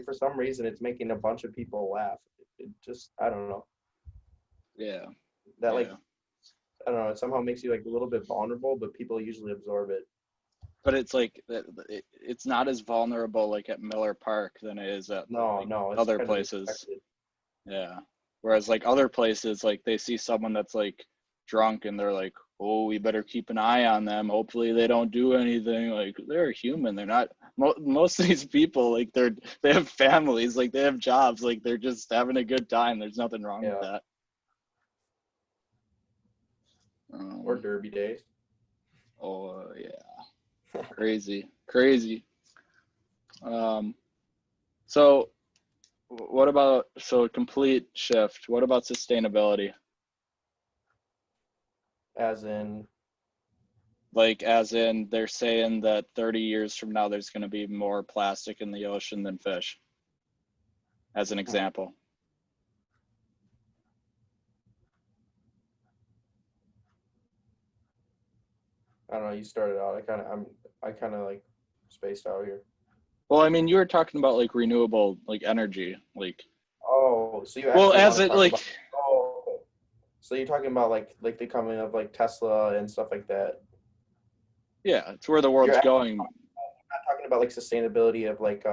for some reason, it's making a bunch of people laugh. It just I don't know Yeah, that like yeah, I don't know. It somehow makes you like a little bit vulnerable, but people usually absorb it. but it's like it's not as vulnerable like at Miller Park than it is at No, like no, it's other kind of places. expected. Yeah. Whereas like other places, like they see someone that's like drunk and they're like, oh, we better keep an eye on them. Hopefully they don't do anything. Like they're human. They're not. Most of these people, like they have families, like they have jobs, like they're just having a good time. There's nothing wrong with Yeah, that. or Um, derby days. oh yeah, crazy, crazy. Um, so what about complete shift? What about sustainability? As in, Like as in they're saying that 30 years from now there's going to be more plastic in the ocean than fish, as an example. I don't know. You started out. I kind of like spaced out here. Well, I mean, you were talking about like renewable like energy, like Oh, so you well actually as want to it talk like about? Oh, okay. So you're talking about like the coming of like Tesla and stuff like that. yeah, it's where the You're world's actually going. not talking about like sustainability of like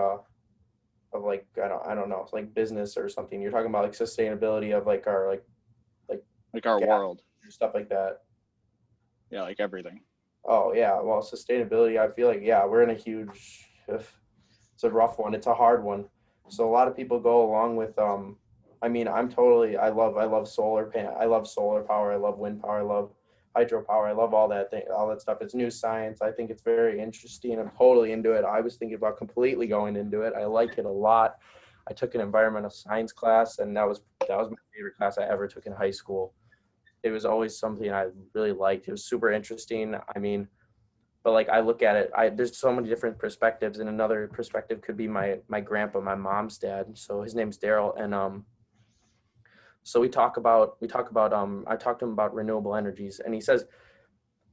I don't know, it's like business or something. You're talking about like sustainability of like our like Like our gas world. and stuff like that. Yeah, like everything. Oh yeah, well sustainability. I feel like yeah, we're in a huge. It's a rough one. It's a hard one. So a lot of people go along with. I mean, I love I love solar power. I love wind power. I love hydropower. I love all that stuff. It's new science. I think it's very interesting. I'm totally into it. I was thinking about completely going into it. I like it a lot. I took an environmental science class, and that was my favorite class I ever took in high school. It was always something I really liked. It was super interesting. I mean, But like I look at it, there's so many different perspectives, and another perspective could be my grandpa, my mom's dad. So his name's Daryl, and so we talk about I talked to him about renewable energies, and he says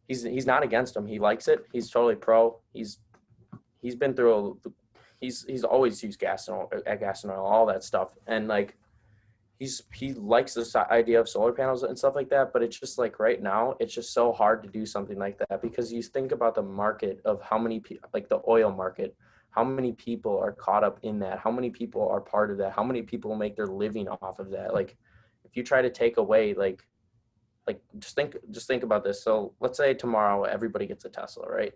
he's not against them. He likes it. He's totally pro. He's been through he's always used gas and oil, all that stuff, and like he likes this idea of solar panels and stuff like that. But it's just like right now, it's just so hard to do something like that because you think about the market of how many people, like the oil market, how many people are caught up in that, how many people are part of that, how many people make their living off of that. Like if you try to take away like just think about this. So let's say tomorrow everybody gets a Tesla, right?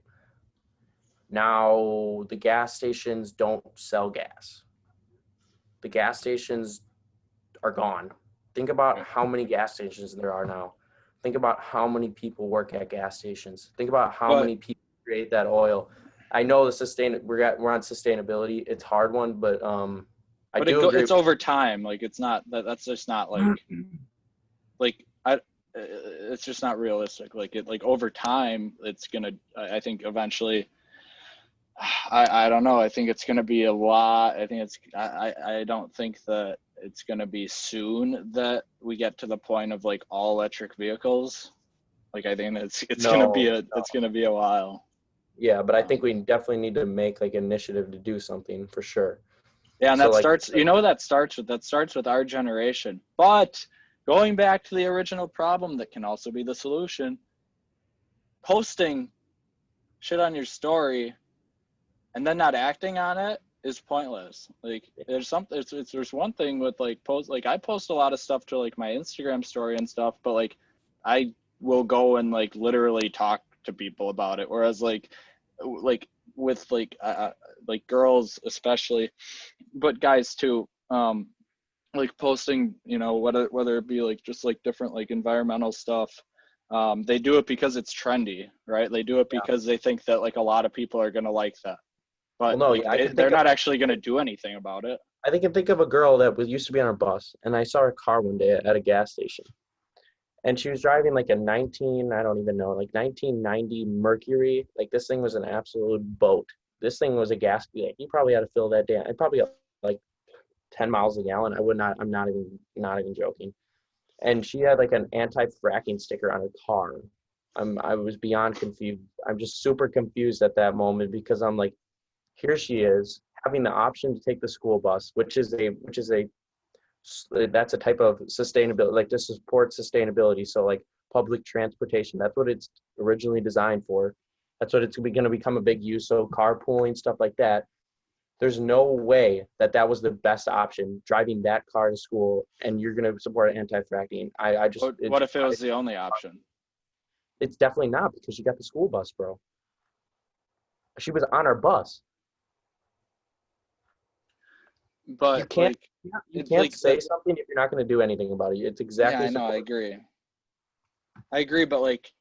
Now the gas stations don't sell gas. The gas stations are gone. Think about how many gas stations there are now. Think about how many people work at gas stations. Think about how many people create that oil. I know we're on sustainability. It's a hard one, but I do agree. It's over time. Like it's not that's just not like it's just not realistic. Like over time, it's gonna. I think eventually. I don't know. I think it's gonna be a lot. I think I don't think that it's gonna be soon that we get to the point of like all electric vehicles. Like I think it's gonna be a while. Yeah, but I think we definitely need to make like initiative to do something for sure. Yeah, and so that starts with our generation. But going back to the original problem that can also be the solution, posting shit on your story and then not acting on it is pointless. Like there's one thing with like I post a lot of stuff to like my Instagram story and stuff, but like I will go and like literally talk to people about it. Whereas like with like girls especially, but guys too, like posting, whether it be like just like different like environmental stuff, they do it because it's trendy, right? They do it because they think that like a lot of people are gonna like that. But they're not actually going to do anything about it. I can think of a girl that used to be on our bus, and I saw her car one day at a gas station. And she was driving like a 1990 Mercury. Like this thing was an absolute boat. This thing was a gas. Like, you probably had to fill that damn. It probably like 10 miles a gallon. I'm not even joking. And she had like an anti-fracking sticker on her car. I was beyond confused. I'm just super confused at that moment because I'm like, here she is having the option to take the school bus, that's a type of sustainability, like to support sustainability. So like public transportation, that's what it's originally designed for. That's what it's going to become a big use. So carpooling, stuff like that. There's no way that was the best option, driving that car to school, and you're going to support anti-fracking. What if it was the only option? It's definitely not, because you got the school bus, bro. She was on our bus. But you can't say something if you're not going to do anything about it. It's exactly. Yeah, I know. I agree, but like,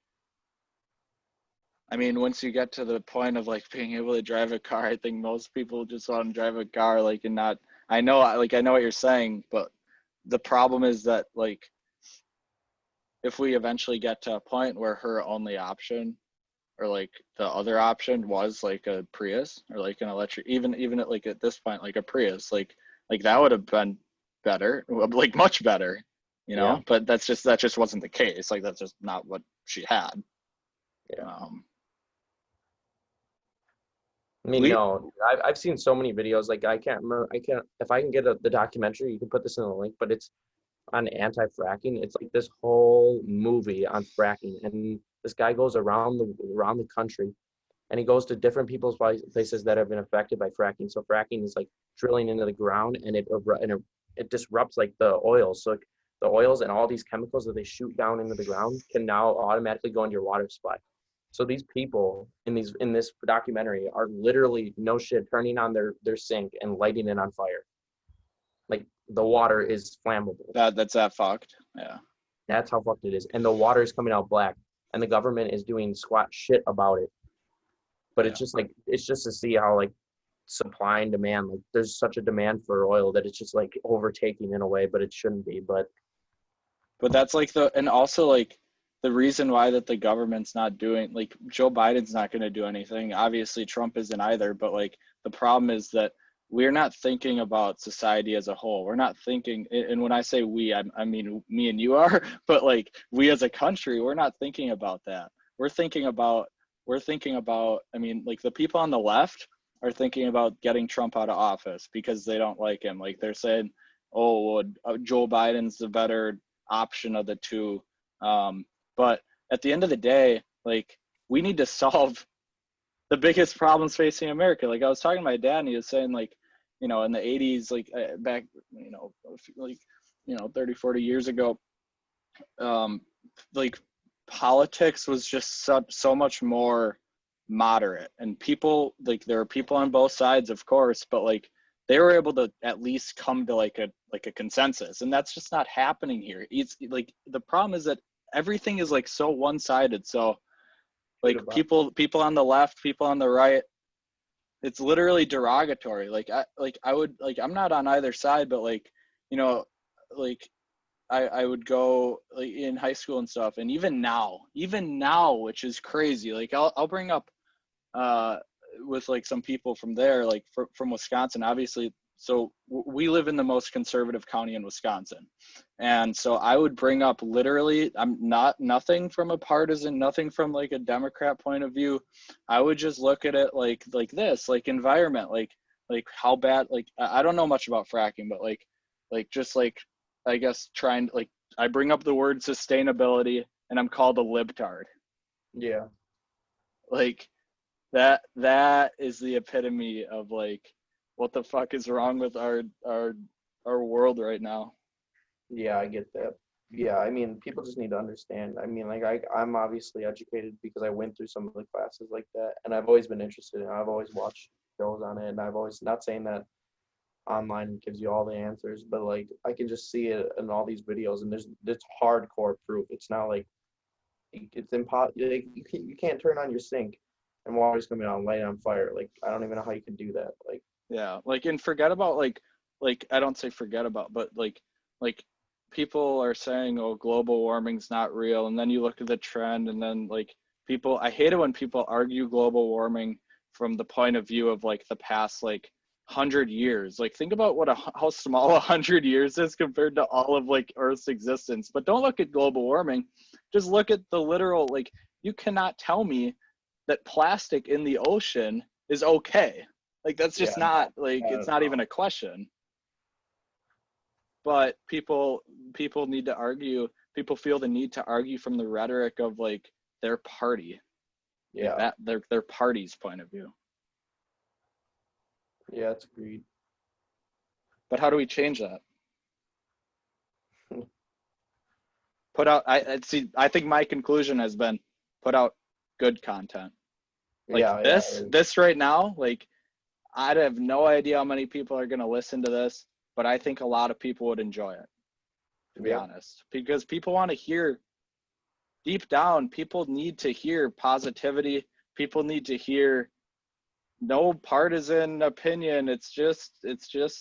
I mean, once you get to the point of like being able to drive a car, I think most people just want to drive a car, like, and not. I know what you're saying, but the problem is that like, if we eventually get to a point where her only option, or like the other option was like a Prius or like an electric, even at this point, like a Prius, like that would have been better, like much better, Yeah. But that just wasn't the case. Like that's just not what she had. Yeah. I mean, no, I've seen so many videos. Like if I can get the documentary, you can put this in the link, but it's on anti-fracking. It's like this whole movie on fracking, and this guy goes around the country, and he goes to different people's places that have been affected by fracking. So fracking is like drilling into the ground, and it disrupts like the oils. So like, the oils and all these chemicals that they shoot down into the ground can now automatically go into your water supply. So these people in this documentary are literally, no shit, turning on their sink and lighting it on fire. Like the water is flammable. That's that fucked. Yeah. That's how fucked it is. And the water is coming out black, and the government is doing squat shit about it. But it's just to see how like supply and demand, like there's such a demand for oil that it's just like overtaking in a way, but it shouldn't be. But that's like and also like the reason why that the government's not doing, like, Joe Biden's not going to do anything. Obviously, Trump isn't either. But like, the problem is that we're not thinking about society as a whole. We're not thinking, and when I say we, I mean me and you are. But like, we as a country, we're not thinking about that. We're thinking about, I mean, like, the people on the left are thinking about getting Trump out of office because they don't like him. Like, they're saying, oh, well, Joe Biden's the better option of the two. But at the end of the day, like, we need to solve the biggest problems facing America. Like, I was talking to my dad, and he was saying, like, in the 80s, like, back, like, 30, 40 years ago, like, politics was just so much more moderate, and people, like, there were people on both sides, of course, but like, they were able to at least come to like a consensus, and that's just not happening here. It's like, the problem is that everything is like so one-sided. So like, people on the left, people on the right, it's literally derogatory. Like, I would, like, I'm not on either side, but like, like, I would go, like, in high school and stuff, and even now, which is crazy. Like, I'll bring up with like some people from there, like from Wisconsin, obviously. So we live in the most conservative county in Wisconsin. And so I would bring up, literally, I'm nothing from a partisan, nothing from like a Democrat point of view. I would just look at it like this, like, environment, like how bad, like, I don't know much about fracking, but like just like, I guess, trying, like, I bring up the word sustainability and I'm called a libtard. Yeah. Like, that is the epitome of like, what the fuck is wrong with our world right now. Yeah, I get that. Yeah, I mean, people just need to understand. I mean, like, I'm obviously educated because I went through some of the classes like that, and I've always been interested in it. I've always watched shows on it, and I've always, not saying that online gives you all the answers, but like, I can just see it in all these videos, and there's hardcore proof. It's not like it's impossible. Like, you can't turn on your sink and water's coming out and light on fire. Like, I don't even know how you can do that. Like, yeah, like, and forget about like I don't say forget about, but like people are saying, oh, global warming's not real, and then you look at the trend, and then like, people, I hate it when people argue global warming from the point of view of like the past, like, 100 years. Like, think about how small 100 years is compared to all of like Earth's existence. But don't look at global warming, just look at the literal, like, you cannot tell me that plastic in the ocean is okay. Like, that's just yeah, not, like, I it's don't not know. even a question. But people need to argue. People feel the need to argue from the rhetoric of like their party, like Yeah, that, their party's point of view. yeah, it's agreed. But how do we change that? Put out, I see, I think my conclusion has been, put out good content. Like, Yeah, yeah, this right now, like, I have no idea how many people are going to listen to this, but I think a lot of people would enjoy it, to be yeah, honest, because people want to hear, deep down, people need to hear positivity. People need to hear no partisan opinion. It's just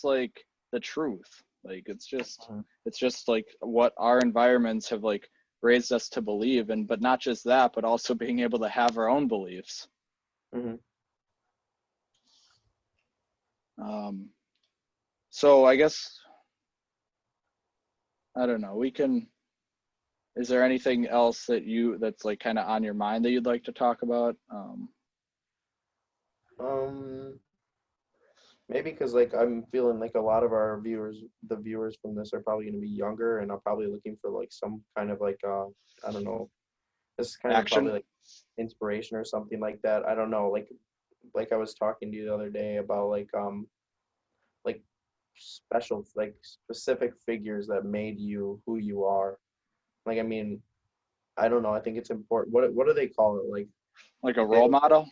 like the truth. Like, it's just like what our environments have like raised us to believe. And but not just that, but also being able to have our own beliefs. mm-hmm. So I guess, I don't know, we can, is there anything else that's like kind of on your mind that you'd like to talk about? Maybe because like I'm feeling like a lot of our viewers, the viewers from this are probably going to be younger and are probably looking for like some kind of like I don't know, this is kind of probably Action. like inspiration or something like that. I don't know, like I was talking to you the other day about like special, like specific figures that made you who you are. Like, I mean, I don't know. I think it's important. What do they call it? Like a They role model?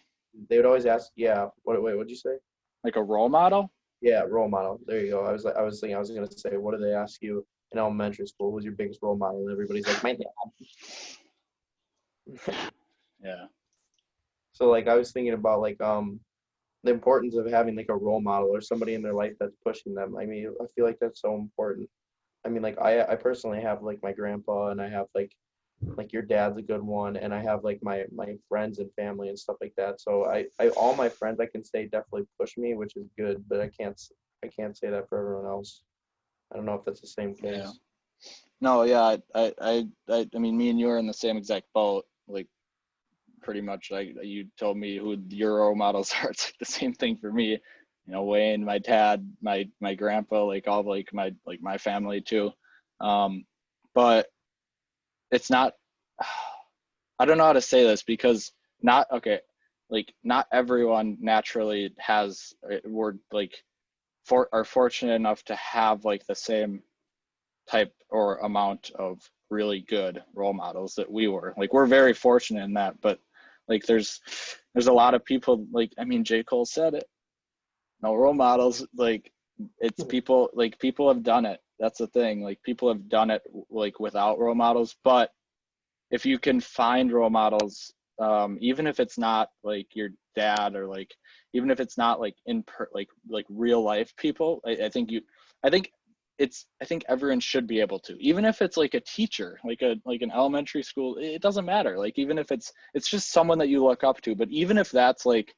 they would always ask, yeah. What'd you say? Like a role model? Yeah, role model. There you go. I was thinking I was gonna say, what do they ask you in elementary school? Who's your biggest role model? And everybody's like, my dad. Yeah. So like I was thinking about like the importance of having like a role model or somebody in their life that's pushing them. I mean, I feel like that's so important. I mean, like I personally have like my grandpa, and I have like like your dad's a good one, and I have like my friends and family and stuff like that. So I all my friends I can say definitely push me, which is good, but I can't say that for everyone else. I don't know if that's the same Yeah. case. No, yeah, I mean, me and you are in the same exact boat. Like, pretty much, like you told me who your role models are. It's like the same thing for me. You know, Wayne, my dad, my grandpa, like all like my family too. But it's not. I don't know how to say this because not okay. Like, not everyone naturally has. We're like are fortunate enough to have like the same type or amount of really good role models that we were. Like, we're very fortunate in that, but like there's a lot of people, like, I mean, J. Cole said it, no role models. Like, it's people, like, people have done it. That's the thing. Like, people have done it like without role models. But if you can find role models, even if it's not like your dad, or like even if it's not like like real life people, I think I think everyone should be able to, even if it's like a teacher, like an elementary school, it doesn't matter. Like, even if it's just someone that you look up to, but even if that's like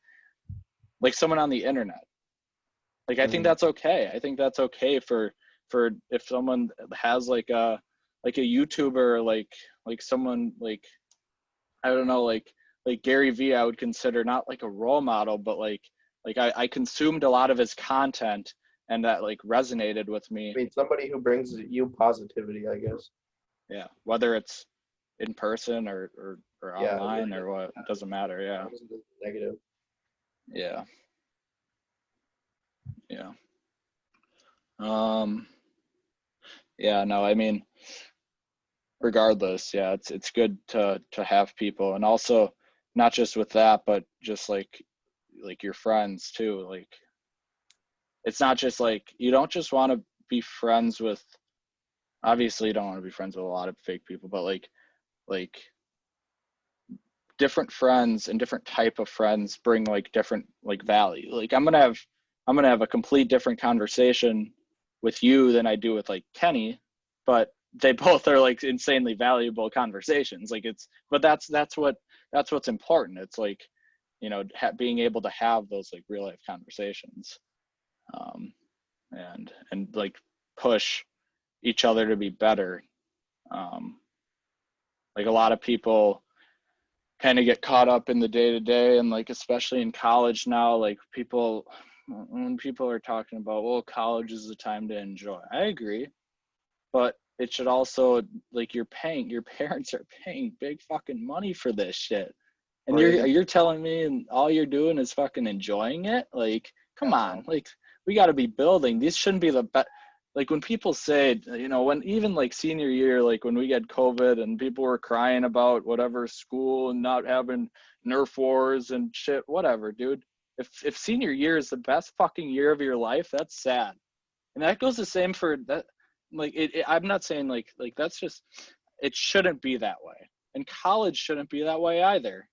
someone on the internet, like, I think Mhm. that's okay. I think that's okay for if someone has like a YouTuber, like someone like, I don't know, like Gary Vee, I would consider not like a role model, but like I consumed a lot of his content, and that like resonated with me. I mean, somebody who brings you positivity, I guess. Yeah, whether it's in person or Yeah, it online really or what, it doesn't matter. doesn't Yeah, matter. Negative. yeah, yeah. Um, yeah, no, I mean, regardless, yeah, it's good to have people, and also not just with that, but just like your friends too. Like, it's not just like, you don't just want to be friends with, obviously you don't want to be friends with a lot of fake people, but like different friends and different type of friends bring like different like value. Like, I'm gonna have a complete different conversation with you than I do with like Kenny, but they both are like insanely valuable conversations. Like, but that's what's important. It's like, being able to have those like real life conversations, um, and like push each other to be better. Um, like, a lot of people kind of get caught up in the day to day, and like especially in college now, like when people are talking about, well, college is the time to enjoy. I agree, but it should also, like, your parents are paying big fucking money for this shit, and Right. you're telling me and all you're doing is fucking enjoying it. Like, come Yeah, on, no. like, we got to be building. These shouldn't be the best. Like, when people say, when even like senior year, like when we had COVID and people were crying about whatever school and not having Nerf wars and shit, whatever, dude. If senior year is the best fucking year of your life, that's sad. And that goes the same for that. Like, I'm not saying like that's just, it shouldn't be that way, and college shouldn't be that way either.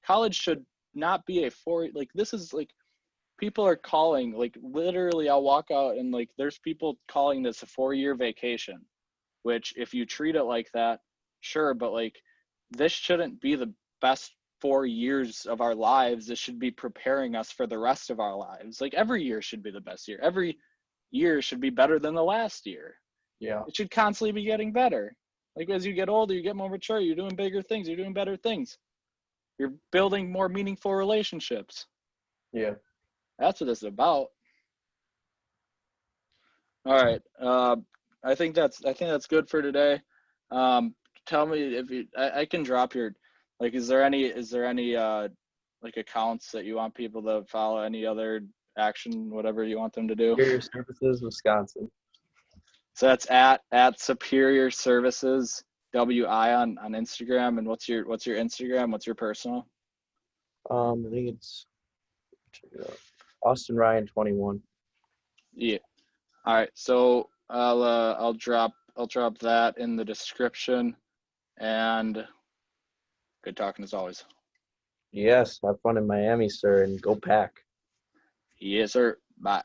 College should not be a four, like, this is like, people are calling, like, literally, I'll walk out and like there's people calling this a 4-year vacation, which, if you treat it like that, sure, but like, this shouldn't be the best 4 years of our lives. This should be preparing us for the rest of our lives. Like, every year should be the best year. Every year should be better than the last year. Yeah. It should constantly be getting better. Like, as you get older, you get more mature, you're doing bigger things, you're doing better things, you're building more meaningful relationships. Yeah. That's what this is about. All right. I think that's good for today. Um, Tell me if I can drop your, like, is there any like accounts that you want people to follow, any other action, whatever you want them to do? Superior Services, Wisconsin. So that's at Superior Services WI on Instagram. And what's your Instagram? What's your personal? I think it's check it out. Austin Ryan 21. Yeah. All right. So I'll drop that in the description, and good talking as always. Yes, have fun in Miami, sir, and go Pack. Yes, sir. Bye.